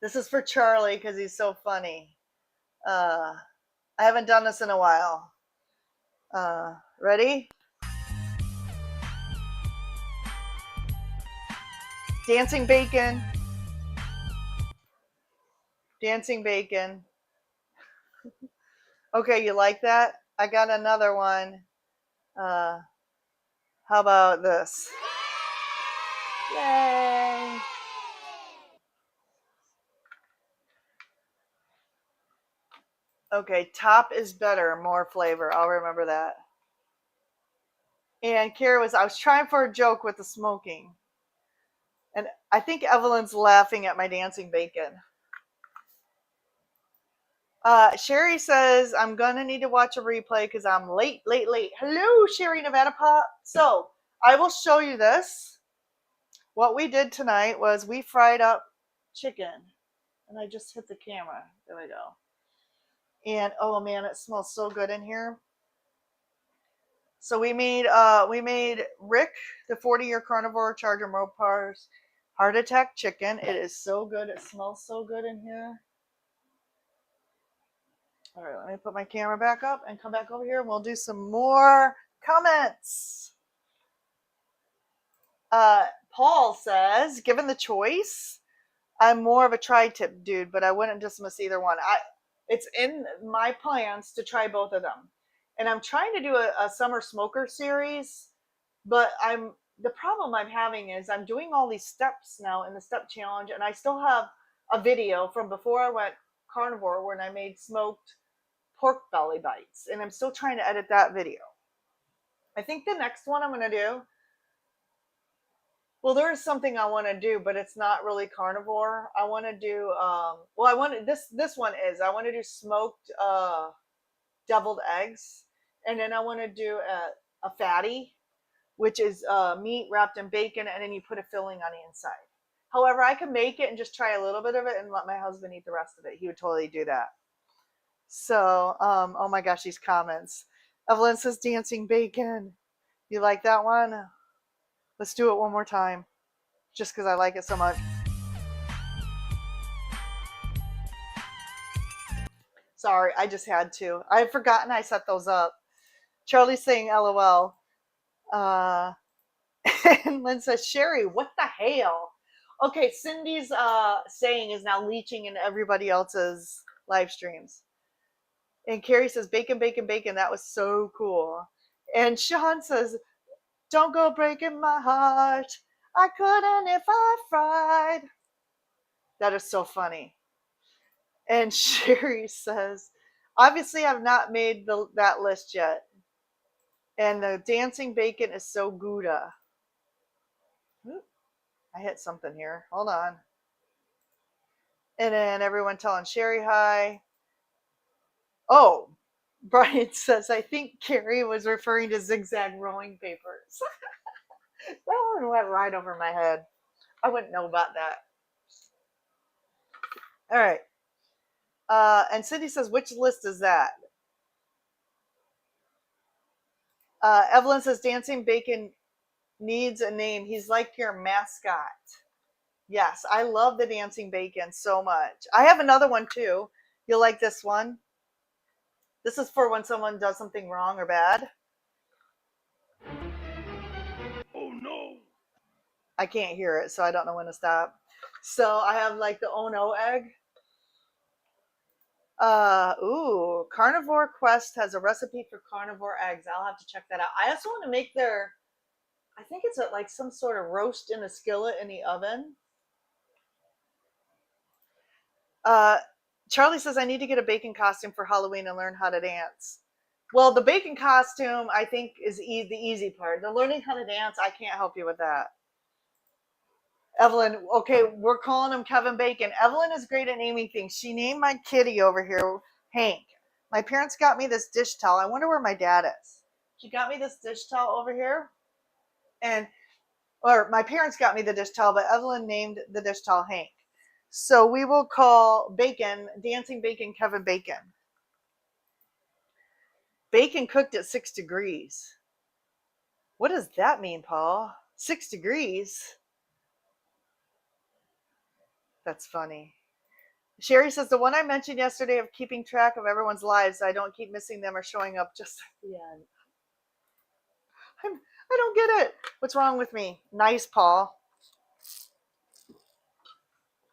This is for Charlie because he's so funny. I haven't done this in a while. Ready? Dancing bacon. Okay, you like that? I got another one. How about this? Yay! Okay, top is better, more flavor. I'll remember that. And Kara I was trying for a joke with the smoking. And I think Evelyn's laughing at my dancing bacon. Sherry says, I'm going to need to watch a replay because I'm late. Hello, Sherry Nevada Pop. So I will show you this. What we did tonight was we fried up chicken. And I just hit the camera. There we go. And oh man, it smells so good in here. So we made Rick, the 40-year carnivore Charger Mopar's heart attack chicken. It is so good. It smells so good in here. All right, let me put my camera back up and come back over here, and we'll do some more comments. Paul says, given the choice, I'm more of a tri-tip dude, but I wouldn't dismiss either one. It's in my plans to try both of them. And I'm trying to do a summer smoker series, but I'm the problem I'm having is I'm doing all these steps now in the step challenge, and I still have a video from before I went carnivore when I made smoked pork belly bites, and I'm still trying to edit that video. I think the next one I'm going to do, well, there is something I want to do, but it's not really carnivore. I want to do, well, I want to, this one is, I want to do smoked deviled eggs, and then I want to do a fatty, which is meat wrapped in bacon, and then you put a filling on the inside. However, I could make it and just try a little bit of it and let my husband eat the rest of it. He would totally do that. So, oh my gosh, these comments. Evelyn says dancing bacon. You like that one? Let's do it one more time, just because I like it so much. Sorry, I just had to. I had forgotten I set those up. Charlie's saying LOL. And Lynn says, Sherry, what the hell? Okay, Cindy's saying is now leeching into everybody else's live streams. And Carrie says, bacon, bacon, bacon. That was so cool. And Sean says, don't go breaking my heart. I couldn't if I tried. That is so funny. And Sherry says, obviously I've not made that list yet. And the dancing bacon is so Gouda. I hit something here. Hold on. And then everyone telling Sherry hi. Oh, Brian says, I think Carrie was referring to zigzag rolling papers. That one went right over my head. I wouldn't know about that. All right. And Cindy says, which list is that? Evelyn says, dancing bacon needs a name. He's like your mascot. Yes, I love the dancing bacon so much. I have another one too. You'll like this one. This is for when someone does something wrong or bad. Oh no. I can't hear it, so I don't know when to stop. So I have like the oh no egg. Ooh, Carnivore Quest has a recipe for carnivore eggs. I'll have to check that out. I also want to make their, I think it's like some sort of roast in a skillet in the oven. Charlie says, I need to get a bacon costume for Halloween and learn how to dance. Well, the bacon costume, I think, is the easy part. The learning how to dance, I can't help you with that. Evelyn, okay, we're calling him Kevin Bacon. Evelyn is great at naming things. She named my kitty over here Hank. My parents got me this dish towel. I wonder where my dad is. She got me this dish towel over here. Or my parents got me the dish towel, but Evelyn named the dish towel Hank. So we will call Bacon, Dancing Bacon, Kevin Bacon. Bacon cooked at 6 degrees. What does that mean, Paul? 6 degrees? That's funny. Sherry says, the one I mentioned yesterday of keeping track of everyone's lives, I don't keep missing them or showing up just at the end. I don't get it. What's wrong with me? Nice, Paul.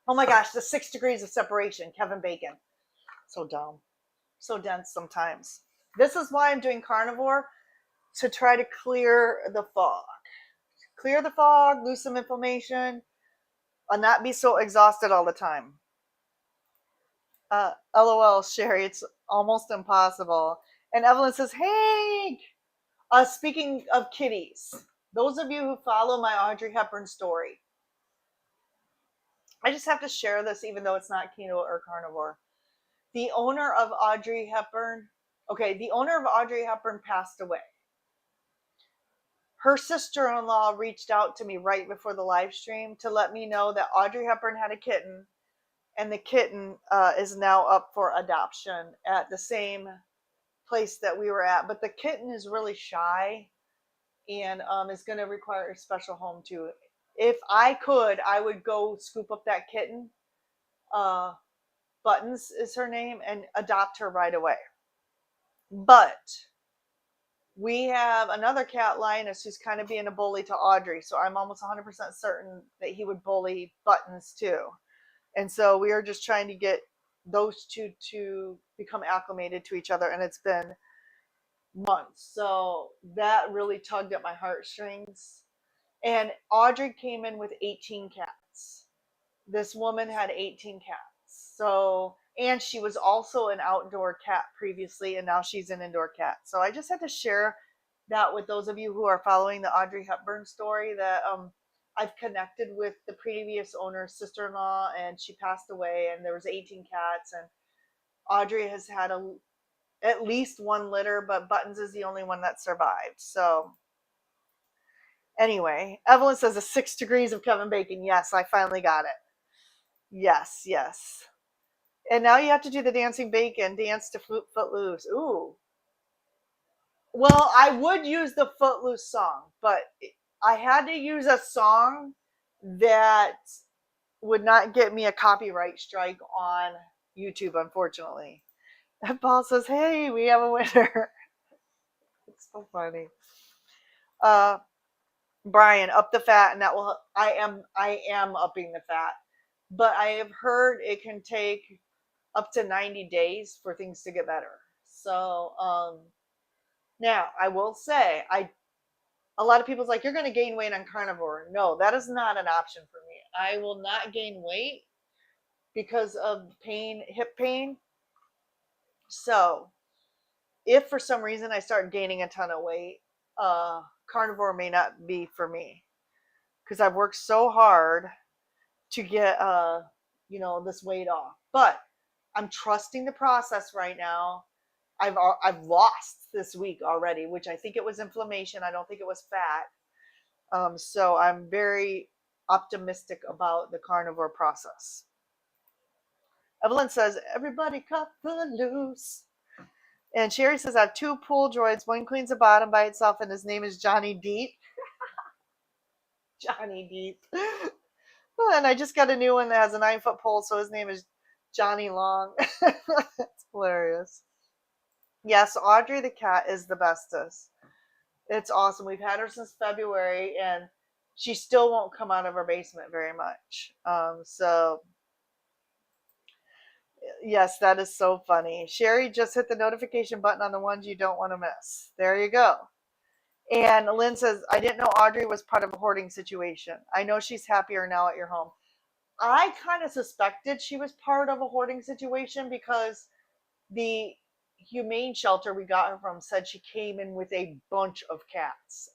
Oh my gosh, the 6 degrees of separation, Kevin Bacon. So dumb. So dense sometimes. This is why I'm doing carnivore, to try to clear the fog. Clear the fog, lose some inflammation, and not be so exhausted all the time. LOL, Sherry, it's almost impossible. And Evelyn says, Hank! Speaking of kitties, those of you who follow my Audrey Hepburn story, I just have to share this even though it's not keto or carnivore. The owner of Audrey Hepburn passed away. Her sister-in-law reached out to me right before the live stream to let me know that Audrey Hepburn had a kitten, and the kitten is now up for adoption at the same place that we were at. But the kitten is really shy and is going to require a special home too. If I could, I would go scoop up that kitten. Buttons is her name, and adopt her right away. But we have another cat, Linus, who's kind of being a bully to Audrey. So I'm almost 100% certain that he would bully Buttons too. And so we are just trying to get those two to become acclimated to each other. And it's been months. So that really tugged at my heartstrings. And Audrey came in with 18 cats. This woman had 18 cats. So, and she was also an outdoor cat previously, and now she's an indoor cat. So I just had to share that with those of you who are following the Audrey Hepburn story, that I've connected with the previous owner's sister-in-law, and she passed away, and there was 18 cats, and Audrey has had at least one litter, but Buttons is the only one that survived. So anyway, Evelyn says the 6 degrees of Kevin Bacon. Yes, I finally got it. Yes, yes. And now you have to do the dancing bacon, dance to Footloose. Ooh. Well, I would use the Footloose song, but I had to use a song that would not get me a copyright strike on YouTube, unfortunately. And Paul says, hey, we have a winner. It's so funny. Brian, up the fat, and that will, I am upping the fat. But I have heard it can take up to 90 days for things to get better. So, now I will say, a lot of people's like, you're going to gain weight on carnivore. No, that is not an option for me. I will not gain weight because of pain, hip pain. So if for some reason I start gaining a ton of weight, carnivore may not be for me, because I've worked so hard to get, this weight off. But I'm trusting the process right now. I've lost this week already, which I think it was inflammation. I don't think it was fat. So I'm very optimistic about the carnivore process. Evelyn says, everybody cut the loose. And Sherry says, I have 2 pool droids. One cleans the bottom by itself, and his name is Johnny Deep. Johnny Deep. And I just got a new one that has a 9-foot pole, so his name is Johnny Long. It's hilarious. Yes, Audrey the cat is the bestest. It's awesome. We've had her since February, and she still won't come out of her basement very much. So yes, that is so funny. Sherry, just hit the notification button on the ones you don't want to miss. There you go. And Lynn says, I didn't know Audrey was part of a hoarding situation. I know she's happier now at your home. I kind of suspected she was part of a hoarding situation, because the humane shelter we got her from said she came in with a bunch of cats.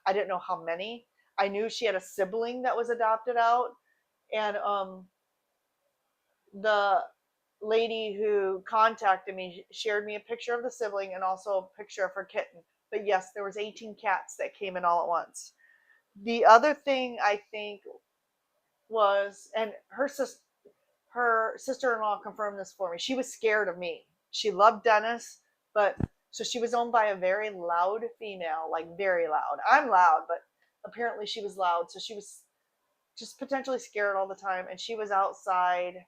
I didn't know how many. I knew she had a sibling that was adopted out, and the lady who contacted me shared me a picture of the sibling and also a picture of her kitten. But yes, there was 18 cats that came in all at once. The other thing I think was, and her sister-in-law confirmed this for me, she was scared of me. She loved Dennis, but so she was owned by a very loud female, like very loud. I'm loud, but apparently she was loud. So she was just potentially scared all the time, and she was outside.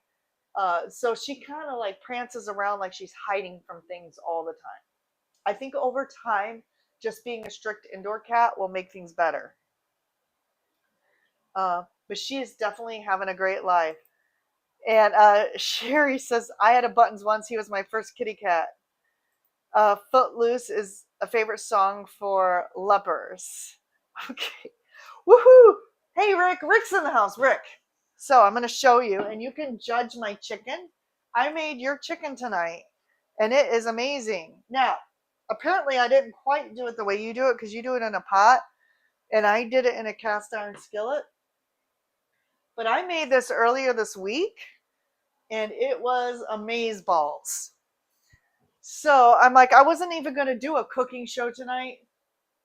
So she kind of like prances around like she's hiding from things all the time. I think over time, just being a strict indoor cat will make things better. But she is definitely having a great life. And Sherry says, I had a Buttons once. He was my first kitty cat. Footloose is a favorite song for lepers. Okay. Woohoo! Hey, Rick. Rick's in the house. Rick. So I'm going to show you, and you can judge my chicken. I made your chicken tonight, and it is amazing. Now, apparently I didn't quite do it the way you do it, because you do it in a pot, and I did it in a cast iron skillet. But I made this earlier this week, and it was amazeballs. So I'm like, I wasn't even going to do a cooking show tonight,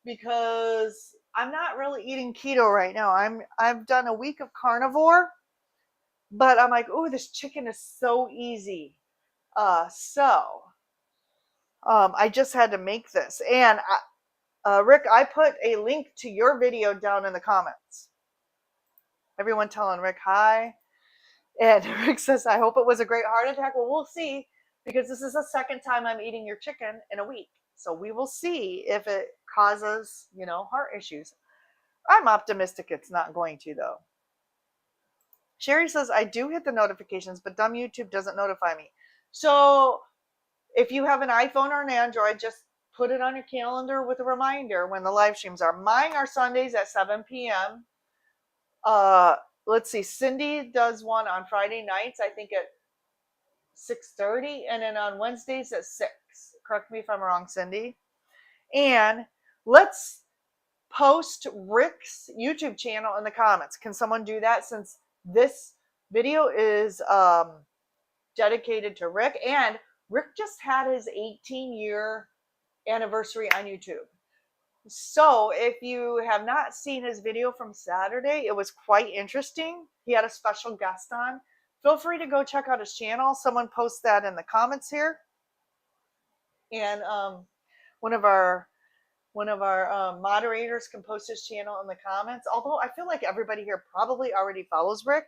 because I'm not really eating keto right now. I've done a week of carnivore, but I'm like, oh, this chicken is so easy. I just had to make this. And Rick, I put a link to your video down in the comments. Everyone telling Rick hi. And Rick says, I hope it was a great heart attack. Well, we'll see, because this is the second time I'm eating your chicken in a week. So we will see if it causes, heart issues. I'm optimistic it's not going to, though. Sherry says, I do hit the notifications, but dumb YouTube doesn't notify me. So if you have an iPhone or an Android, just put it on your calendar with a reminder when the live streams are. Mine are Sundays at 7 p.m. Let's see, Cindy does one on Friday nights, I think at 6:30, and then on Wednesdays at 6. Correct me if I'm wrong, Cindy. And let's post Rick's YouTube channel in the comments. Can someone do that, since this video is dedicated to Rick, and Rick just had his 18-year anniversary on YouTube. So if you have not seen his video from Saturday, it was quite interesting. He had a special guest on. Feel free to go check out his channel. Someone post that in the comments here. And one of our moderators can post his channel in the comments. Although I feel like everybody here probably already follows Rick.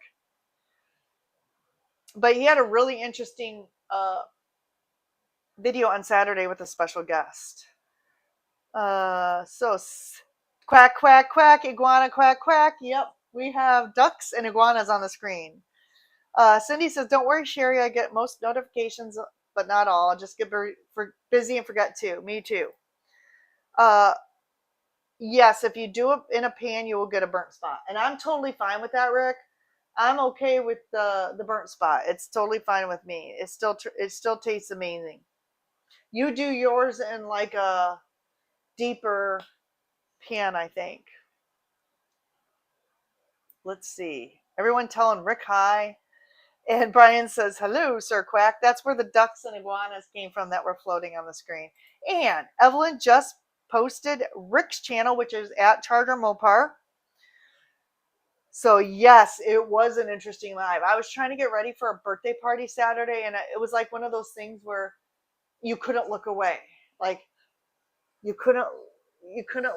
But he had a really interesting video on Saturday with a special guest. So quack, quack, quack, iguana, quack, quack. Yep, we have ducks and iguanas on the screen. Cindy says, don't worry, Sherry, I get most notifications, but not all. I'll just get busy and forget too. Me too. Yes, if you do it in a pan, you will get a burnt spot. And I'm totally fine with that, Rick. I'm okay with the burnt spot. It's totally fine with me. It still tastes amazing. You do yours in like a deeper pan, I think. Let's see. Everyone telling Rick hi. And Brian says, hello, Sir Quack. That's where the ducks and iguanas came from that were floating on the screen. And Evelyn just posted Rick's channel, which is at Charger Mopar. So yes, it was an interesting live. I was trying to get ready for a birthday party Saturday, and it was like one of those things where you couldn't look away. Like you couldn't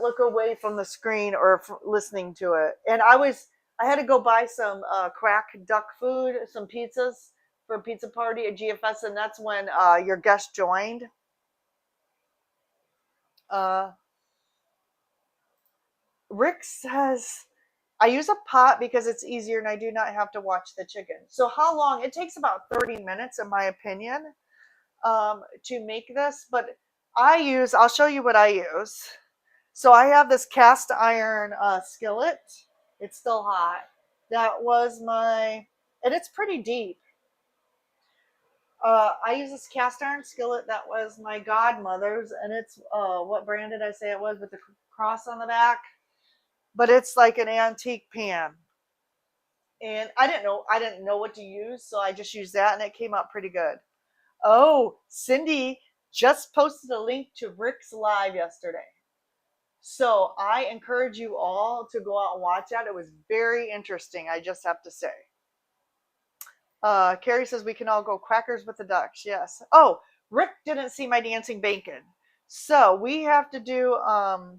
look away from the screen or listening to it. And I had to go buy some crack duck food, some pizzas for a pizza party at GFS, and that's when your guest joined. Rick says, I use a pot because it's easier and I do not have to watch the chicken. So how long? It takes about 30 minutes, in my opinion, to make this. But I'll show you what I use. So I have this cast iron skillet. It's still hot. That was and it's pretty deep. I use this cast iron skillet that was my godmother's, and it's, what brand did I say it was with the cross on the back? But it's like an antique pan. And I didn't know what to use, so I just used that, and it came out pretty good. Oh, Cindy just posted a link to Rick's live yesterday. So I encourage you all to go out and watch that. It was very interesting, I just have to say. Carrie says we can all go crackers with the ducks. Yes. Oh, Rick didn't see my dancing bacon. So we have to do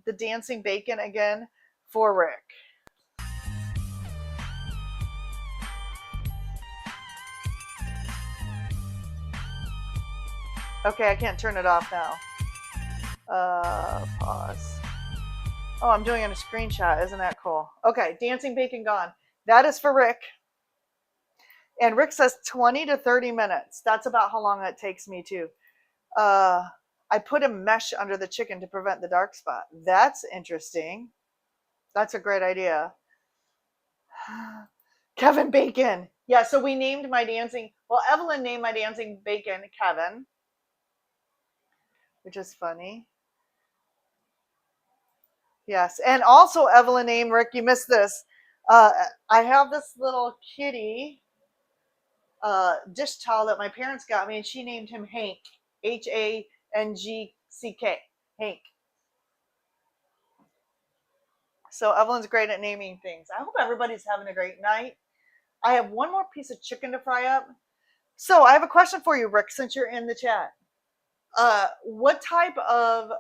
the dancing bacon again for Rick. Okay, I can't turn it off now. Pause. Oh, I'm doing it in a screenshot. Isn't that cool? Okay, dancing bacon gone. That is for Rick. And Rick says 20 to 30 minutes. That's about how long it takes me too. I put a mesh under the chicken to prevent the dark spot. That's interesting. That's a great idea. Kevin Bacon. Yeah, so we named my dancing, Evelyn named my dancing bacon Kevin, which is funny. Yes, and also Evelyn named Rick, you missed this. I have this little kitty dish towel that my parents got me, and she named him Hank, Hangck, Hank. So Evelyn's great at naming things. I hope everybody's having a great night. I have one more piece of chicken to fry up. So I have a question for you, Rick, since you're in the chat. What type of,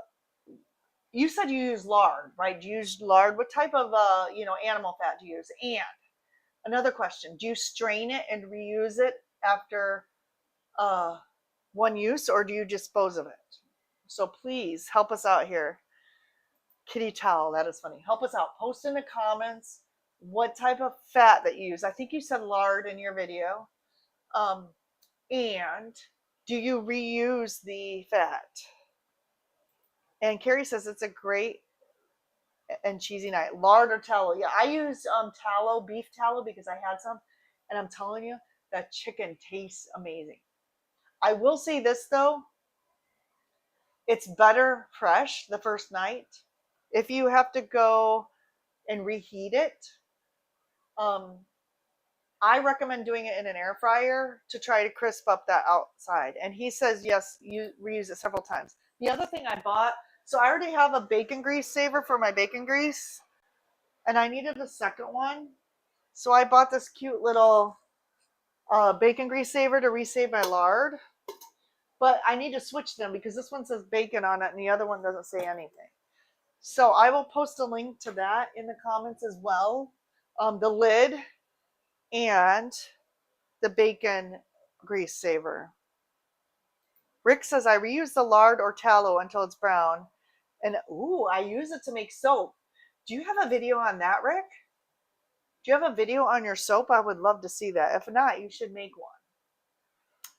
you said you use lard, right? Do you use lard? What type of, animal fat do you use? And another question, do you strain it and reuse it after one use, or do you dispose of it? So please help us out here. Kitty towel, that is funny. Help us out. Post in the comments what type of fat that you use. I think you said lard in your video. And do you reuse the fat? And Carrie says it's a great and cheesy night. Lard or tallow? Yeah, I use tallow, beef tallow, because I had some, and I'm telling you, that chicken tastes amazing. I will say this though, it's better fresh the first night. If you have to go and reheat it, um, I recommend doing it in an air fryer to try to crisp up that outside. And he says, yes, you reuse it several times. The other thing I bought, so I already have a bacon grease saver for my bacon grease, and I needed a second one. So I bought this cute little bacon grease saver to resave my lard. But I need to switch them because this one says bacon on it and the other one doesn't say anything. So I will post a link to that in the comments as well. The lid and the bacon grease saver. Rick says I reuse the lard or tallow until it's brown. And I use it to make soap. Do you have a video on that, Rick? Do you have a video on your soap? I would love to see that. If not, you should make one.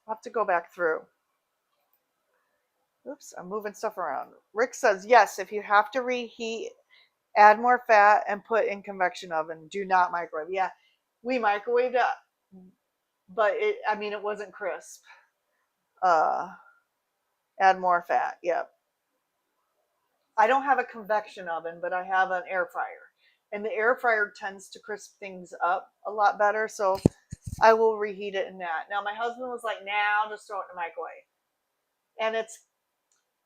I'll have to go back through. Oops, I'm moving stuff around. Rick says, yes, if you have to reheat, add more fat and put in convection oven. Do not microwave. Yeah, we microwaved it, but it wasn't crisp. Add more fat. Yep. I don't have a convection oven, but I have an air fryer. And the air fryer tends to crisp things up a lot better. So I will reheat it in that. Now, my husband was like, now just throw it in the microwave. And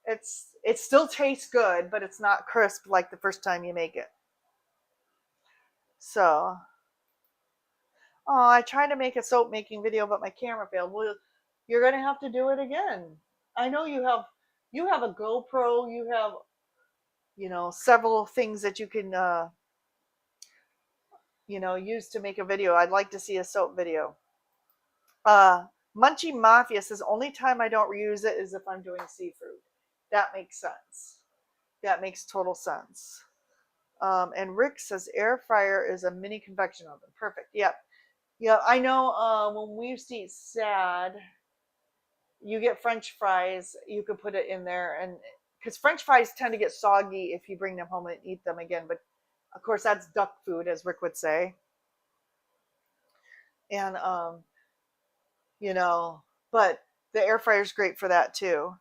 it still tastes good, but it's not crisp like the first time you make it. So, I tried to make a soap making video, but my camera failed. Well, you're going to have to do it again. I know you have a GoPro, you have, several things that you can, use to make a video. I'd like to see a soap video. Munchie Mafia says, only time I don't reuse it is if I'm doing seafood. That makes sense. That makes total sense. And Rick says, air fryer is a mini convection oven. Perfect. Yep. Yeah, I know when we used to eat sad, you get French fries, you could put it in there. And because French fries tend to get soggy if you bring them home and eat them again. But of course, that's duck food, as Rick would say. And, but the air fryer is great for that too.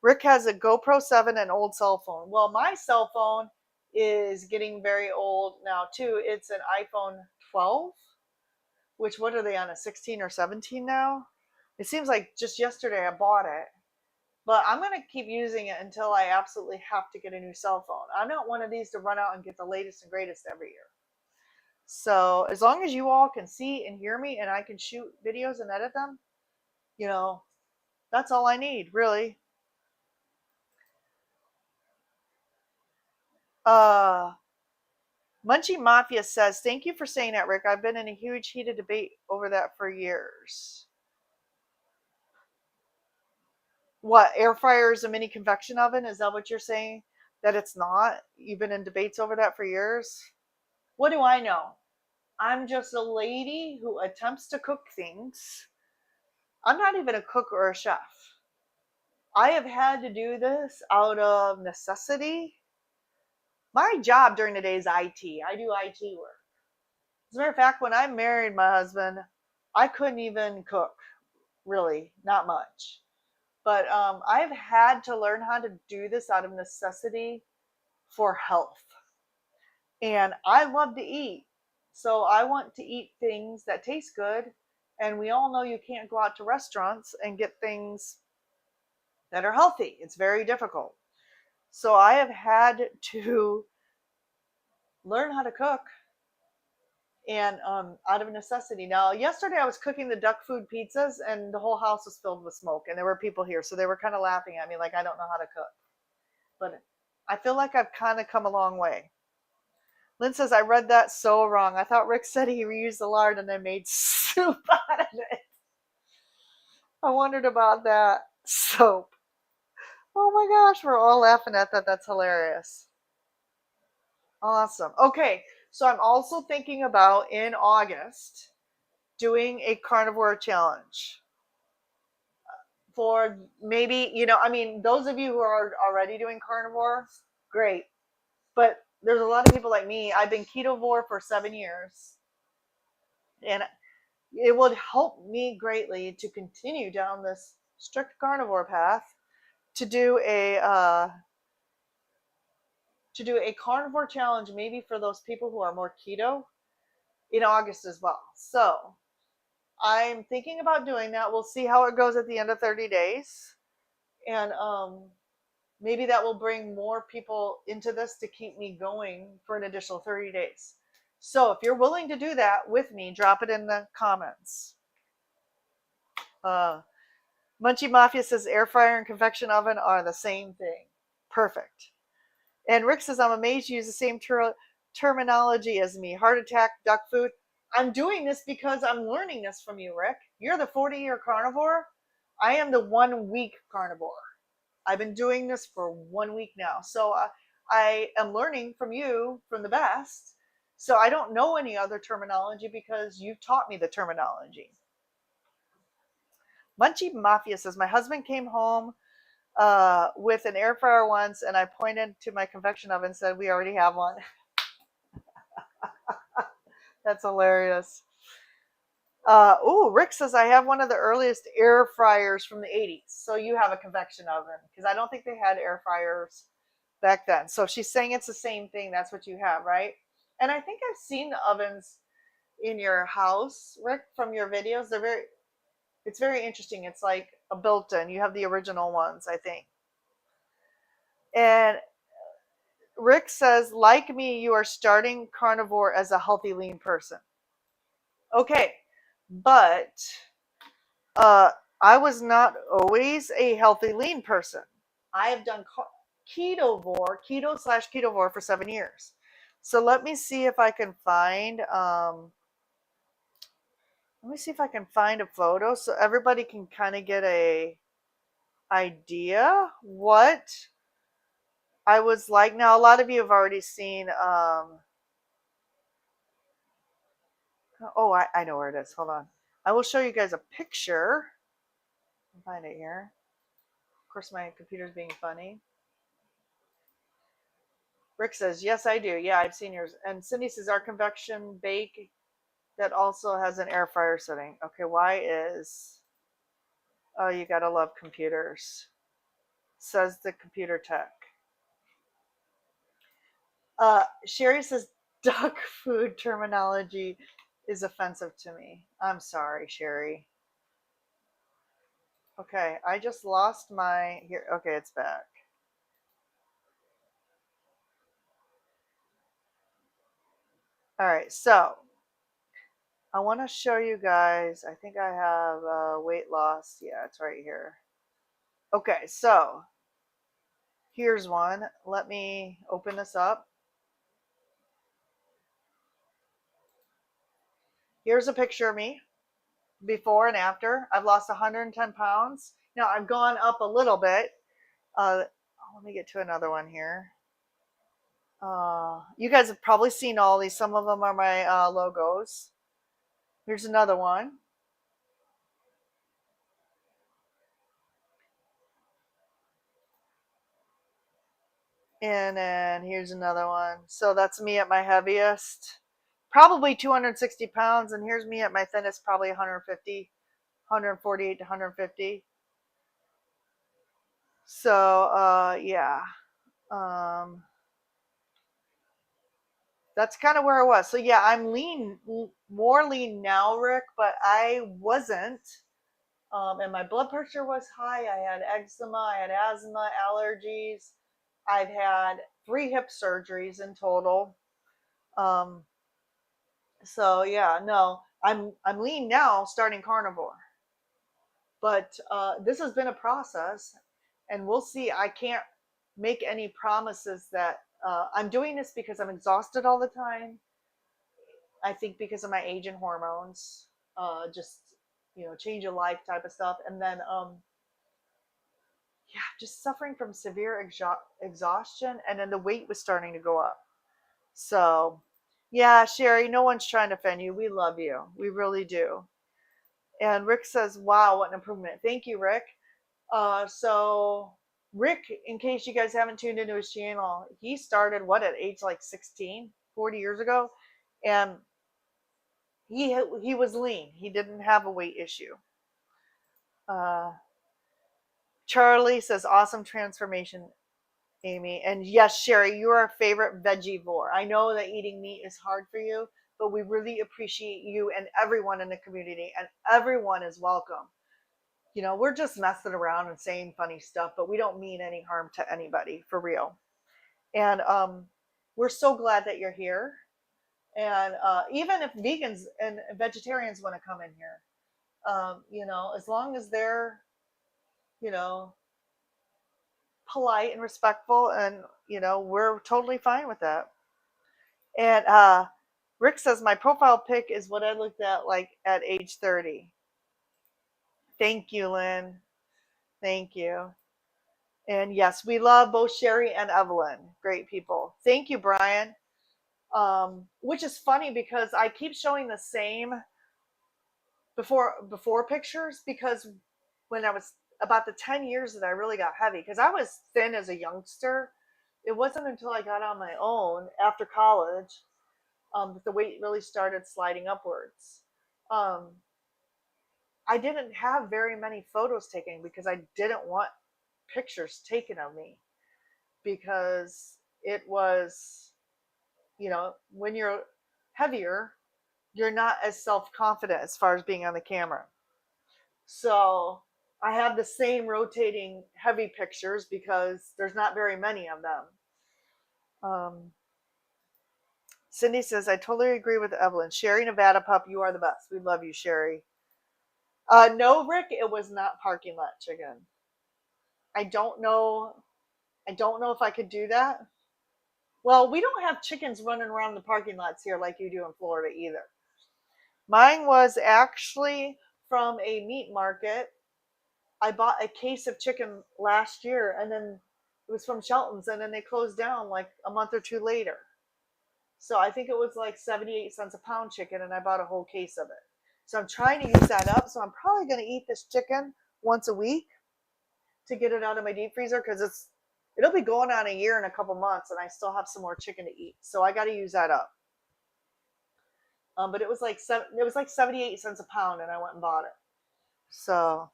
Rick has a GoPro 7 and old cell phone. Well, my cell phone is getting very old now too. It's an iPhone 12, which what are they on, a 16 or 17 now? It seems like just yesterday I bought it. But I'm going to keep using it until I absolutely have to get a new cell phone. I'm not one of these to run out and get the latest and greatest every year. So as long as you all can see and hear me and I can shoot videos and edit them, that's all I need, really. Munchie Mafia says, thank you for saying that, Rick. I've been in a huge heated debate over that for years. What, air fryer is a mini convection oven? Is that what you're saying? That it's not? You've been in debates over that for years? What do I know? I'm just a lady who attempts to cook things. I'm not even a cook or a chef. I have had to do this out of necessity. My job during the day is IT. I do IT work. As a matter of fact, when I married my husband, I couldn't even cook, really, not much. But I've had to learn how to do this out of necessity for health. And I love to eat. So I want to eat things that taste good. And we all know you can't go out to restaurants and get things that are healthy. It's very difficult. So I have had to learn how to cook, and out of necessity. Now, yesterday I was cooking the duck food pizzas and the whole house was filled with smoke and there were people here. So they were kind of laughing at me like I don't know how to cook. But I feel like I've kind of come a long way. Lynn says, I read that so wrong. I thought Rick said he reused the lard and then made soup out of it. I wondered about that. Soap. Oh my gosh, we're all laughing at that. That's hilarious. Awesome. Okay, so I'm also thinking about in August doing a carnivore challenge. for maybe, I mean, those of you who are already doing carnivore, great. But there's a lot of people like me. I've been ketovore for 7 years, and it would help me greatly to continue down this strict carnivore path to do a carnivore challenge, maybe for those people who are more keto in August as well. So I'm thinking about doing that. We'll see how it goes at the end of 30 days. And maybe that will bring more people into this to keep me going for an additional 30 days. So if you're willing to do that with me, drop it in the comments. Munchie Mafia says air fryer and convection oven are the same thing. Perfect. And Rick says, I'm amazed you use the same terminology as me. Heart attack, duck food. I'm doing this because I'm learning this from you, Rick. You're the 40-year carnivore. I am the 1 week carnivore. I've been doing this for 1 week now. So I am learning from you, from the best. So I don't know any other terminology because you've taught me the terminology. Munchie Mafia says, my husband came home with an air fryer once, and I pointed to my convection oven and said, we already have one. That's hilarious. Rick says, I have one of the earliest air fryers from the 80s. So you have a convection oven, because I don't think they had air fryers back then. So she's saying it's the same thing. That's what you have, right? And I think I've seen the ovens in your house, Rick, from your videos. It's very interesting. It's like a built-in. You have the original ones, I think. And Rick says, like me, you are starting carnivore as a healthy, lean person. Okay, but I was not always a healthy, lean person. I have done keto/ketovore for 7 years. So let me see if I can find a photo so everybody can kind of get a idea what I was like. Now, a lot of you have already seen I know where it is. Hold on. I will show you guys a picture. I'll find it here. Of course, my computer's being funny. Rick says, yes, I do. Yeah, I've seen yours. And Cindy says, our convection bake that also has an air fryer setting. Okay, why is... Oh, you gotta love computers. Says the computer tech. Sherry says, duck food terminology is offensive to me. I'm sorry, Sherry. Okay, I just lost my... Here, okay, it's back. All right, so I want to show you guys. I think I have weight loss. Yeah, it's right here. Okay, so here's one. Let me open this up. Here's a picture of me before and after. I've lost 110 pounds. Now I've gone up a little bit. Let me get to another one here. You guys have probably seen all these. Some of them are my logos. Here's another one. And then here's another one. So that's me at my heaviest, probably 260 pounds. And here's me at my thinnest, probably 150, 148 to 150. So, yeah. That's kind of where I was. So yeah, I'm lean, more lean now, Rick, but I wasn't. And my blood pressure was high. I had eczema, I had asthma, allergies. I've had 3 hip surgeries in total. So yeah, no, I'm lean now, starting carnivore. But this has been a process, and we'll see. I can't make any promises that I'm doing this because I'm exhausted all the time. I think because of my age and hormones, just change of life type of stuff, and then yeah, just suffering from severe exhaustion, and then the weight was starting to go up. So yeah, Sherry, no one's trying to offend you. We love you, we really do. And Rick says, wow, what an improvement. Thank you, Rick. So Rick, in case you guys haven't tuned into his channel, he started what at age like 16, 40 years ago, and he was lean. He didn't have a weight issue. Uh, Charlie says, awesome transformation, Amy. And yes, Sherry, you're our favorite veggie-vor. I know that eating meat is hard for you, but we really appreciate you and everyone in the community, and everyone is welcome. You know, we're just messing around and saying funny stuff, but we don't mean any harm to anybody, for real. And we're so glad that you're here. And even if vegans and vegetarians want to come in here, you know, as long as they're, you know, polite and respectful, and you know, we're totally fine with that. And Rick says my profile pic is what I looked at like at age 30. Thank you, Lynn. Thank you. And yes, we love both Sherry and Evelyn. Great people. Thank you, Brian. Which is funny because I keep showing the same before pictures, because when I was about the 10 years that I really got heavy, because I was thin as a youngster. It wasn't until I got on my own after college that the weight really started sliding upwards. Um, I didn't have very many photos taken because I didn't want pictures taken of me, because it was, you know, when you're heavier, you're not as self-confident as far as being on the camera. So I have the same rotating heavy pictures because there's not very many of them. Cindy says, I totally agree with Evelyn. Sherry, Nevada Pup, you are the best. We love you, Sherry. No, Rick, it was not parking lot chicken. I don't know. I don't know if I could do that. Well, we don't have chickens running around the parking lots here like you do in Florida either. Mine was actually from a meat market. I bought a case of chicken last year, and then it was from Shelton's, and then they closed down like a month or two later. So I think it was like 78 cents a pound chicken, and I bought a whole case of it. So I'm trying to use that up. So I'm probably going to eat this chicken once a week to get it out of my deep freezer, because it'll be going on a year in a couple months, and I still have some more chicken to eat. So I got to use that up. But it was like 78 cents a pound, and I went and bought it. So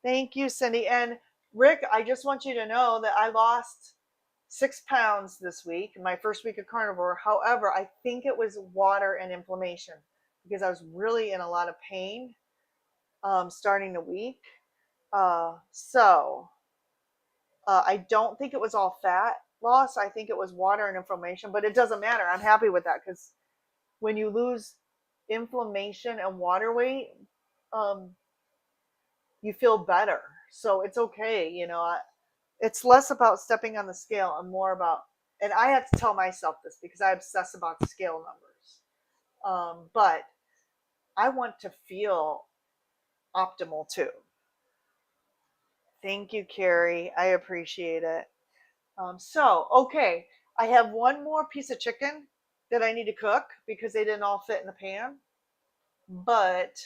thank you, Cindy. And Rick, I just want you to know that I lost 6 pounds this week, my first week of carnivore. However, I think it was water and inflammation, because I was really in a lot of pain starting the week. I don't think it was all fat loss. I think it was water and inflammation, but it doesn't matter. I'm happy with that, because when you lose inflammation and water weight, you feel better. So it's okay. You know, it's less about stepping on the scale and more about, and I have to tell myself this because I obsess about scale numbers. But I want to feel optimal too. Thank you, Carrie. I appreciate it. Okay, I have one more piece of chicken that I need to cook because they didn't all fit in the pan. But,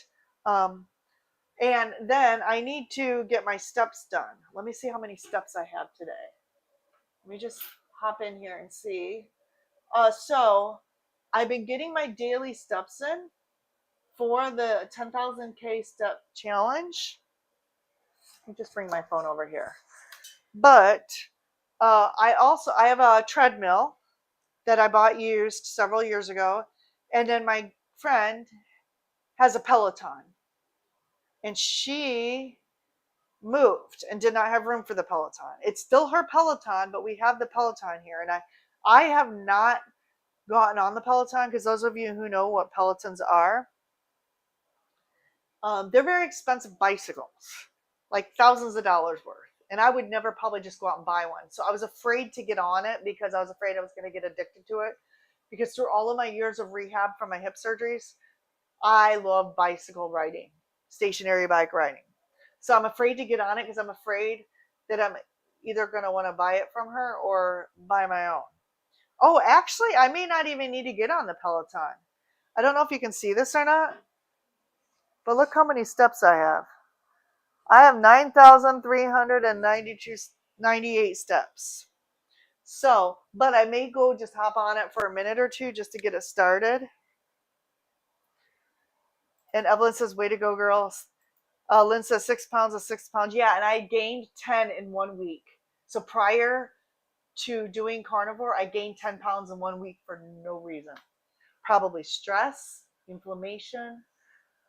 and then I need to get my steps done. Let me see how many steps I have today. Let me just hop in here and see. So I've been getting my daily steps in for the 10,000K step challenge. Let me just bring my phone over here. But I have a treadmill that I bought used several years ago, and then my friend has a Peloton, and she moved and did not have room for the Peloton. It's still her Peloton, but we have the Peloton here, and I have not gotten on the Peloton, because those of you who know what Pelotons are, they're very expensive bicycles, like thousands of dollars worth. And I would never probably just go out and buy one. So I was afraid to get on it because I was afraid I was going to get addicted to it. Because through all of my years of rehab from my hip surgeries, I love bicycle riding, stationary bike riding. So I'm afraid to get on it because I'm afraid that I'm either going to want to buy it from her or buy my own. Oh, actually, I may not even need to get on the Peloton. I don't know if you can see this or not, but look how many steps I have. I have 9,398 steps. So, but I may go just hop on it for a minute or two just to get it started. And Evelyn says, way to go, girls. Lynn says 6 pounds is 6 pounds. Yeah, and I gained 10 in 1 week. So prior to doing carnivore, I gained 10 pounds in 1 week for no reason. Probably stress, inflammation.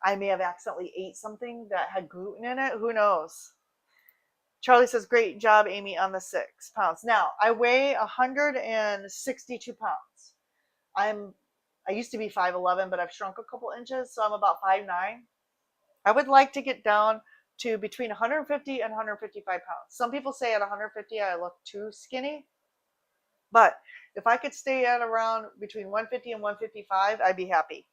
I may have accidentally ate something that had gluten in it. Who knows? Charlie says, great job, Amy, on the 6 pounds. Now, I weigh 162 pounds. I used to be 5'11", but I've shrunk a couple inches, so I'm about 5'9". I would like to get down to between 150 and 155 pounds. Some people say at 150 I look too skinny, but if I could stay at around between 150 and 155, I'd be happy.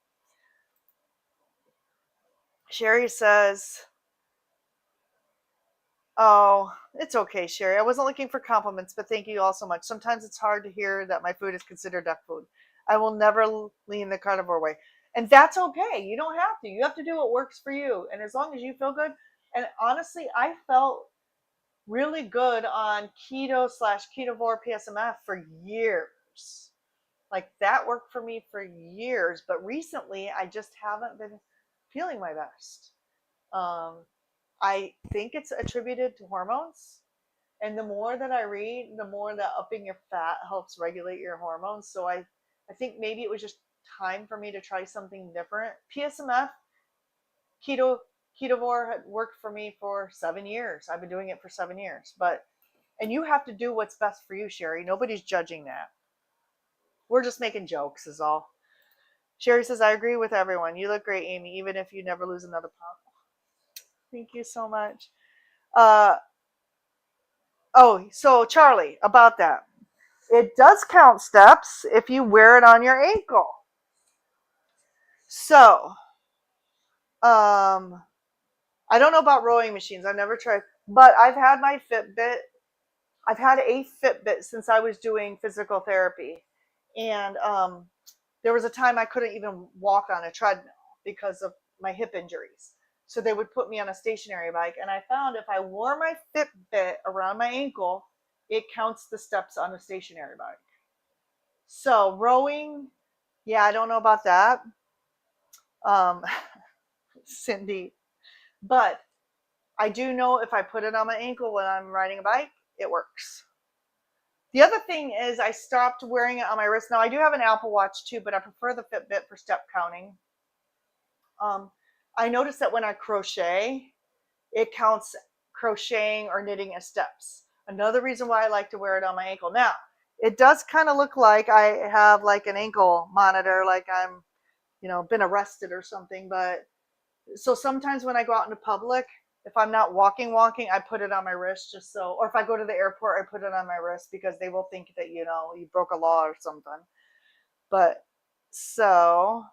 Sherry says, oh, it's okay, Sherry. I wasn't looking for compliments, but thank you all so much. Sometimes it's hard to hear that my food is considered duck food. I will never lean the carnivore way. And that's okay. You don't have to. You have to do what works for you. And as long as you feel good. And honestly, I felt really good on keto / ketovore PSMF for years. Like that worked for me for years. But recently, I just haven't been feeling my best. I think it's attributed to hormones. And the more that I read, the more that upping your fat helps regulate your hormones. So I think maybe it was just time for me to try something different. PSMF, ketovore had worked for me for 7 years. I've been doing it for 7 years. And you have to do what's best for you, Sherry. Nobody's judging that. We're just making jokes is all. Sherry says, I agree with everyone. You look great, Amy, even if you never lose another pound. Thank you so much. So Charlie, about that. It does count steps if you wear it on your ankle. So, I don't know about rowing machines. I've never tried, but I've had my Fitbit. I've had a Fitbit since I was doing physical therapy. And there was a time I couldn't even walk on a treadmill because of my hip injuries. So they would put me on a stationary bike. And I found if I wore my Fitbit around my ankle, it counts the steps on a stationary bike. So rowing, yeah, I don't know about that, Cindy, but I do know if I put it on my ankle when I'm riding a bike, it works. The other thing is I stopped wearing it on my wrist. Now I do have an Apple Watch too, but I prefer the Fitbit for step counting. I noticed that when I crochet, it counts crocheting or knitting as steps. Another reason why I like to wear it on my ankle. Now, it does kind of look like I have like an ankle monitor, like I'm, been arrested or something. But so sometimes when I go out into public, if I'm not walking, I put it on my wrist just so, or if I go to the airport, I put it on my wrist because they will think that, you broke a law or something. But so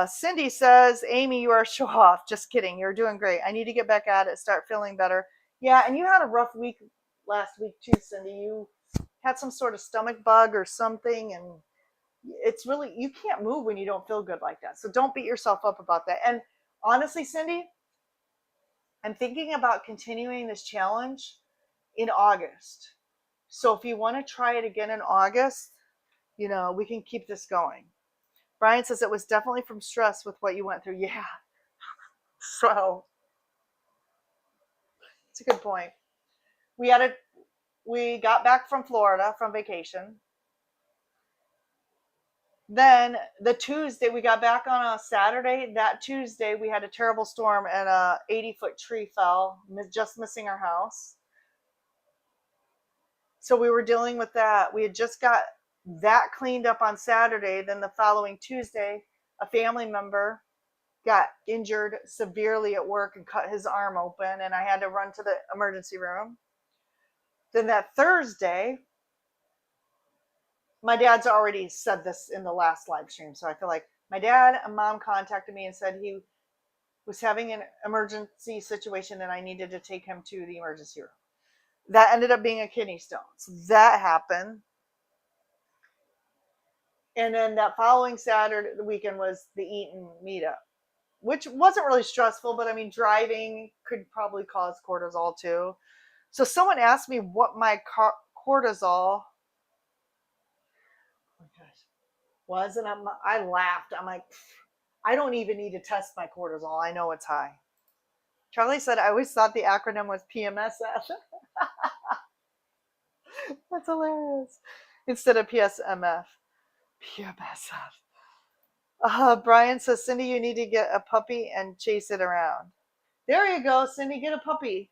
Cindy says, Amy, you are a show off. Just kidding. You're doing great. I need to get back at it, start feeling better. Yeah, and you had a rough week last week too, Cindy. You had some sort of stomach bug or something, and it's really, you can't move when you don't feel good like that. So don't beat yourself up about that. And honestly, Cindy, I'm thinking about continuing this challenge in August. So if you want to try it again in August, we can keep this going. Brian says it was definitely from stress with what you went through. Yeah. So it's a good point. We got back from Florida from vacation. Then the Tuesday, we got back on a Saturday. That Tuesday, we had a terrible storm and a 80-foot tree fell, just missing our house. So we were dealing with that. We had just got that cleaned up on Saturday. Then the following Tuesday, a family member got injured severely at work and cut his arm open, and I had to run to the emergency room. Then that Thursday, my dad's already said this in the last live stream, so I feel like my dad and mom contacted me and said he was having an emergency situation and I needed to take him to the emergency room. That ended up being a kidney stone. So that happened. And then that following Saturday, the weekend was the Eaton meetup. which wasn't really stressful, but I mean, driving could probably cause cortisol too. So someone asked me what my cortisol, oh my gosh, was, and I laughed. I'm like, I don't even need to test my cortisol. I know it's high. Charlie said, I always thought the acronym was PMSF. That's hilarious. Instead of PSMF. PMSF. Brian says, Cindy, you need to get a puppy and chase it around. There you go, Cindy, get a puppy.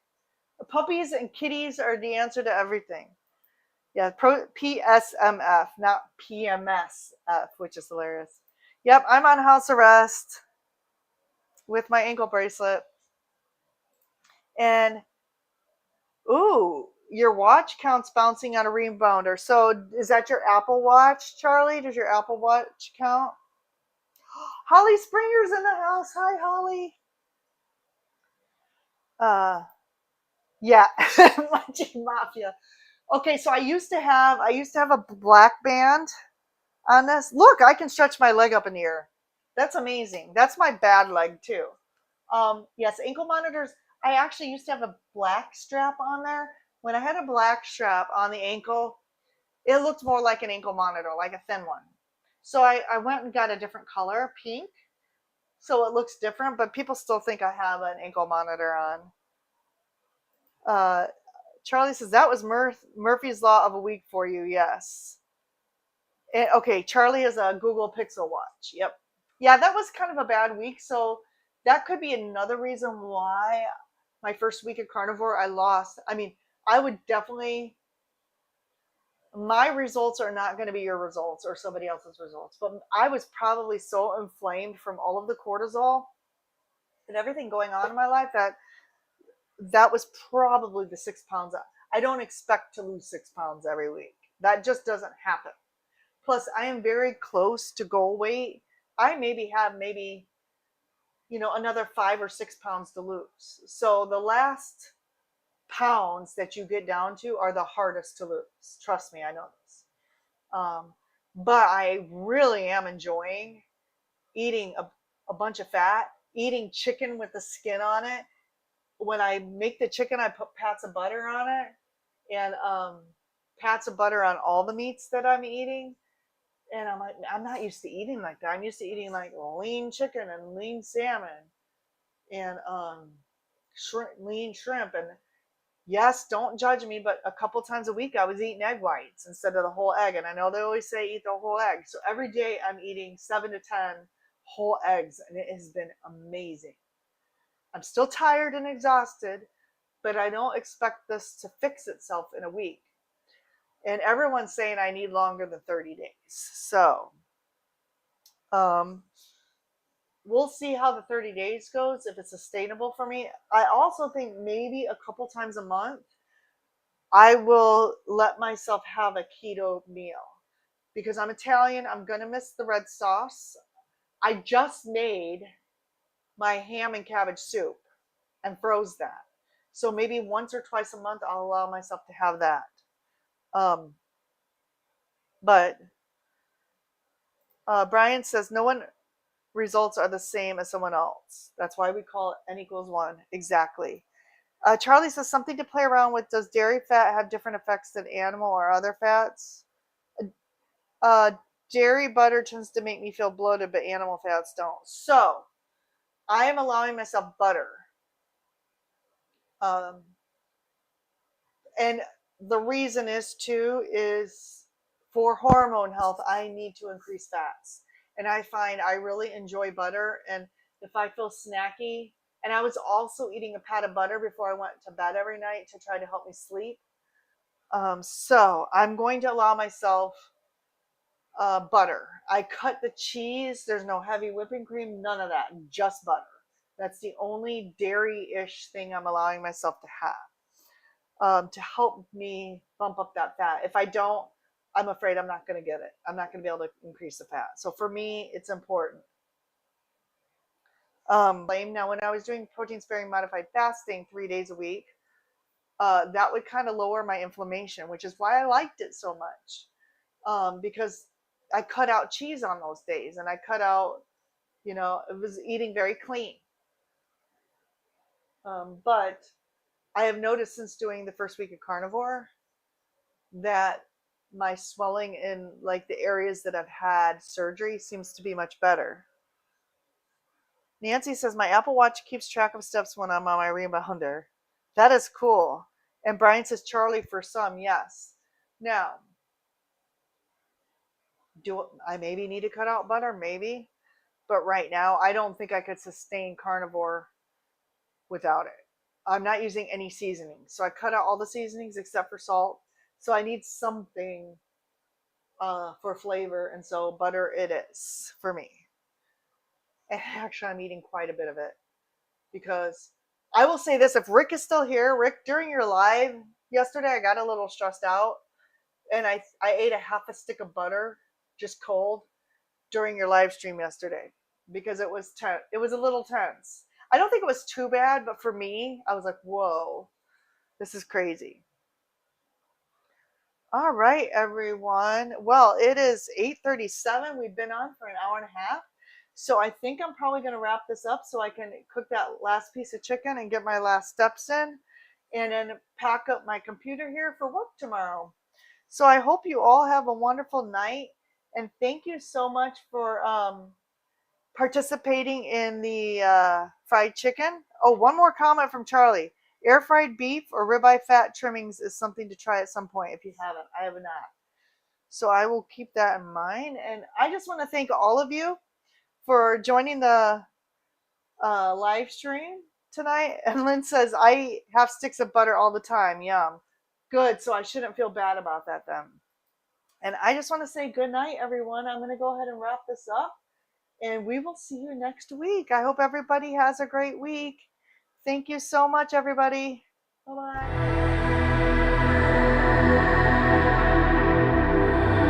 Puppies and kitties are the answer to everything. Yeah, PSMF, not PMSF, which is hilarious. Yep, I'm on house arrest with my ankle bracelet. And, ooh, your watch counts bouncing on a rebounder. So is that your Apple Watch, Charlie? Does your Apple Watch count? Holly Springer's in the house. Hi, Holly. Yeah, Munchie Mafia. Okay, so I used to have a black band on this. Look, I can stretch my leg up in the air. That's amazing. That's my bad leg too. Yes, ankle monitors. I actually used to have a black strap on there. When I had a black strap on the ankle, it looked more like an ankle monitor, like a thin one. So I went and got a different color, pink, so it looks different, but people still think I have an ankle monitor on. Charlie says that was Murphy's Law of a week for you. Yes. And, okay, Charlie has a Google Pixel watch. Yep. Yeah, that was kind of a bad week. So that could be another reason why my first week at Carnivore I lost. I mean, I would definitely. My results are not going to be your results or somebody else's results, but I was probably so inflamed from all of the cortisol and everything going on in my life that was probably the 6 pounds. I don't expect to lose 6 pounds every week. That just doesn't happen. Plus, I am very close to goal weight. I have another 5 or 6 pounds to lose. So the last pounds that you get down to are the hardest to lose. Trust me, I know this. But I really am enjoying eating a bunch of fat, eating chicken with the skin on it. When I make the chicken, I put pats of butter on it, and pats of butter on all the meats that I'm eating. And I'm like, I'm not used to eating like that. I'm used to eating like lean chicken and lean salmon and lean shrimp. And yes, don't judge me, but a couple times a week I was eating egg whites instead of the whole egg. And I know they always say eat the whole egg. So every day I'm eating 7 to 10 whole eggs, and it has been amazing. I'm still tired and exhausted, but I don't expect this to fix itself in a week. And everyone's saying I need longer than 30 days. So we'll see how the 30 days goes, if it's sustainable for me. I also think maybe a couple times a month, I will let myself have a keto meal. Because I'm Italian, I'm going to miss the red sauce. I just made my ham and cabbage soup and froze that. So maybe once or twice a month, I'll allow myself to have that. But Brian says no one results are the same as someone else. That's why we call it N=1. Exactly. Charlie says something to play around with. Does dairy fat have different effects than animal or other fats? Dairy butter tends to make me feel bloated, but animal fats don't. So I am allowing myself butter. And the reason is for hormone health, I need to increase fats. And I find I really enjoy butter. And if I feel snacky, and I was also eating a pat of butter before I went to bed every night to try to help me sleep. So I'm going to allow myself butter. I cut the cheese. There's no heavy whipping cream, none of that, just butter. That's the only dairy-ish thing I'm allowing myself to have to help me bump up that fat. If I don't, I'm afraid I'm not going to get it. I'm not going to be able to increase the fat. So for me, it's important. Now, when I was doing protein-sparing modified fasting 3 days a week, that would kind of lower my inflammation, which is why I liked it so much. Because I cut out cheese on those days, and I cut out You know, it was eating very clean. But I have noticed since doing the first week of carnivore that my swelling in like the areas that I've had surgery seems to be much better. Nancy says my Apple Watch keeps track of steps when I'm on my rebounder. That is cool. And Brian says Charlie for some, yes. Now, do I maybe need to cut out butter? Maybe. But right now, I don't think I could sustain carnivore without it. I'm not using any seasonings. So I cut out all the seasonings except for salt. So I need something for flavor. And so butter it is for me. And actually, I'm eating quite a bit of it because I will say this, if Rick is still here, Rick, during your live yesterday, I got a little stressed out and I ate a half a stick of butter just cold during your live stream yesterday because it was a little tense. I don't think it was too bad, but for me, I was like, whoa, this is crazy. All right, everyone. Well, it is 8:37. We've been on for an hour and a half. So I think I'm probably going to wrap this up so I can cook that last piece of chicken and get my last steps in and then pack up my computer here for work tomorrow. So I hope you all have a wonderful night and thank you so much for participating in the fried chicken. Oh, one more comment from Charlie. Air fried beef or ribeye fat trimmings is something to try at some point if you haven't. I have not. So I will keep that in mind. And I just want to thank all of you for joining the live stream tonight. And Lynn says, I have sticks of butter all the time. Yum. Good. So I shouldn't feel bad about that then. And I just want to say good night, everyone. I'm going to go ahead and wrap this up. And we will see you next week. I hope everybody has a great week. Thank you so much, everybody. Bye-bye.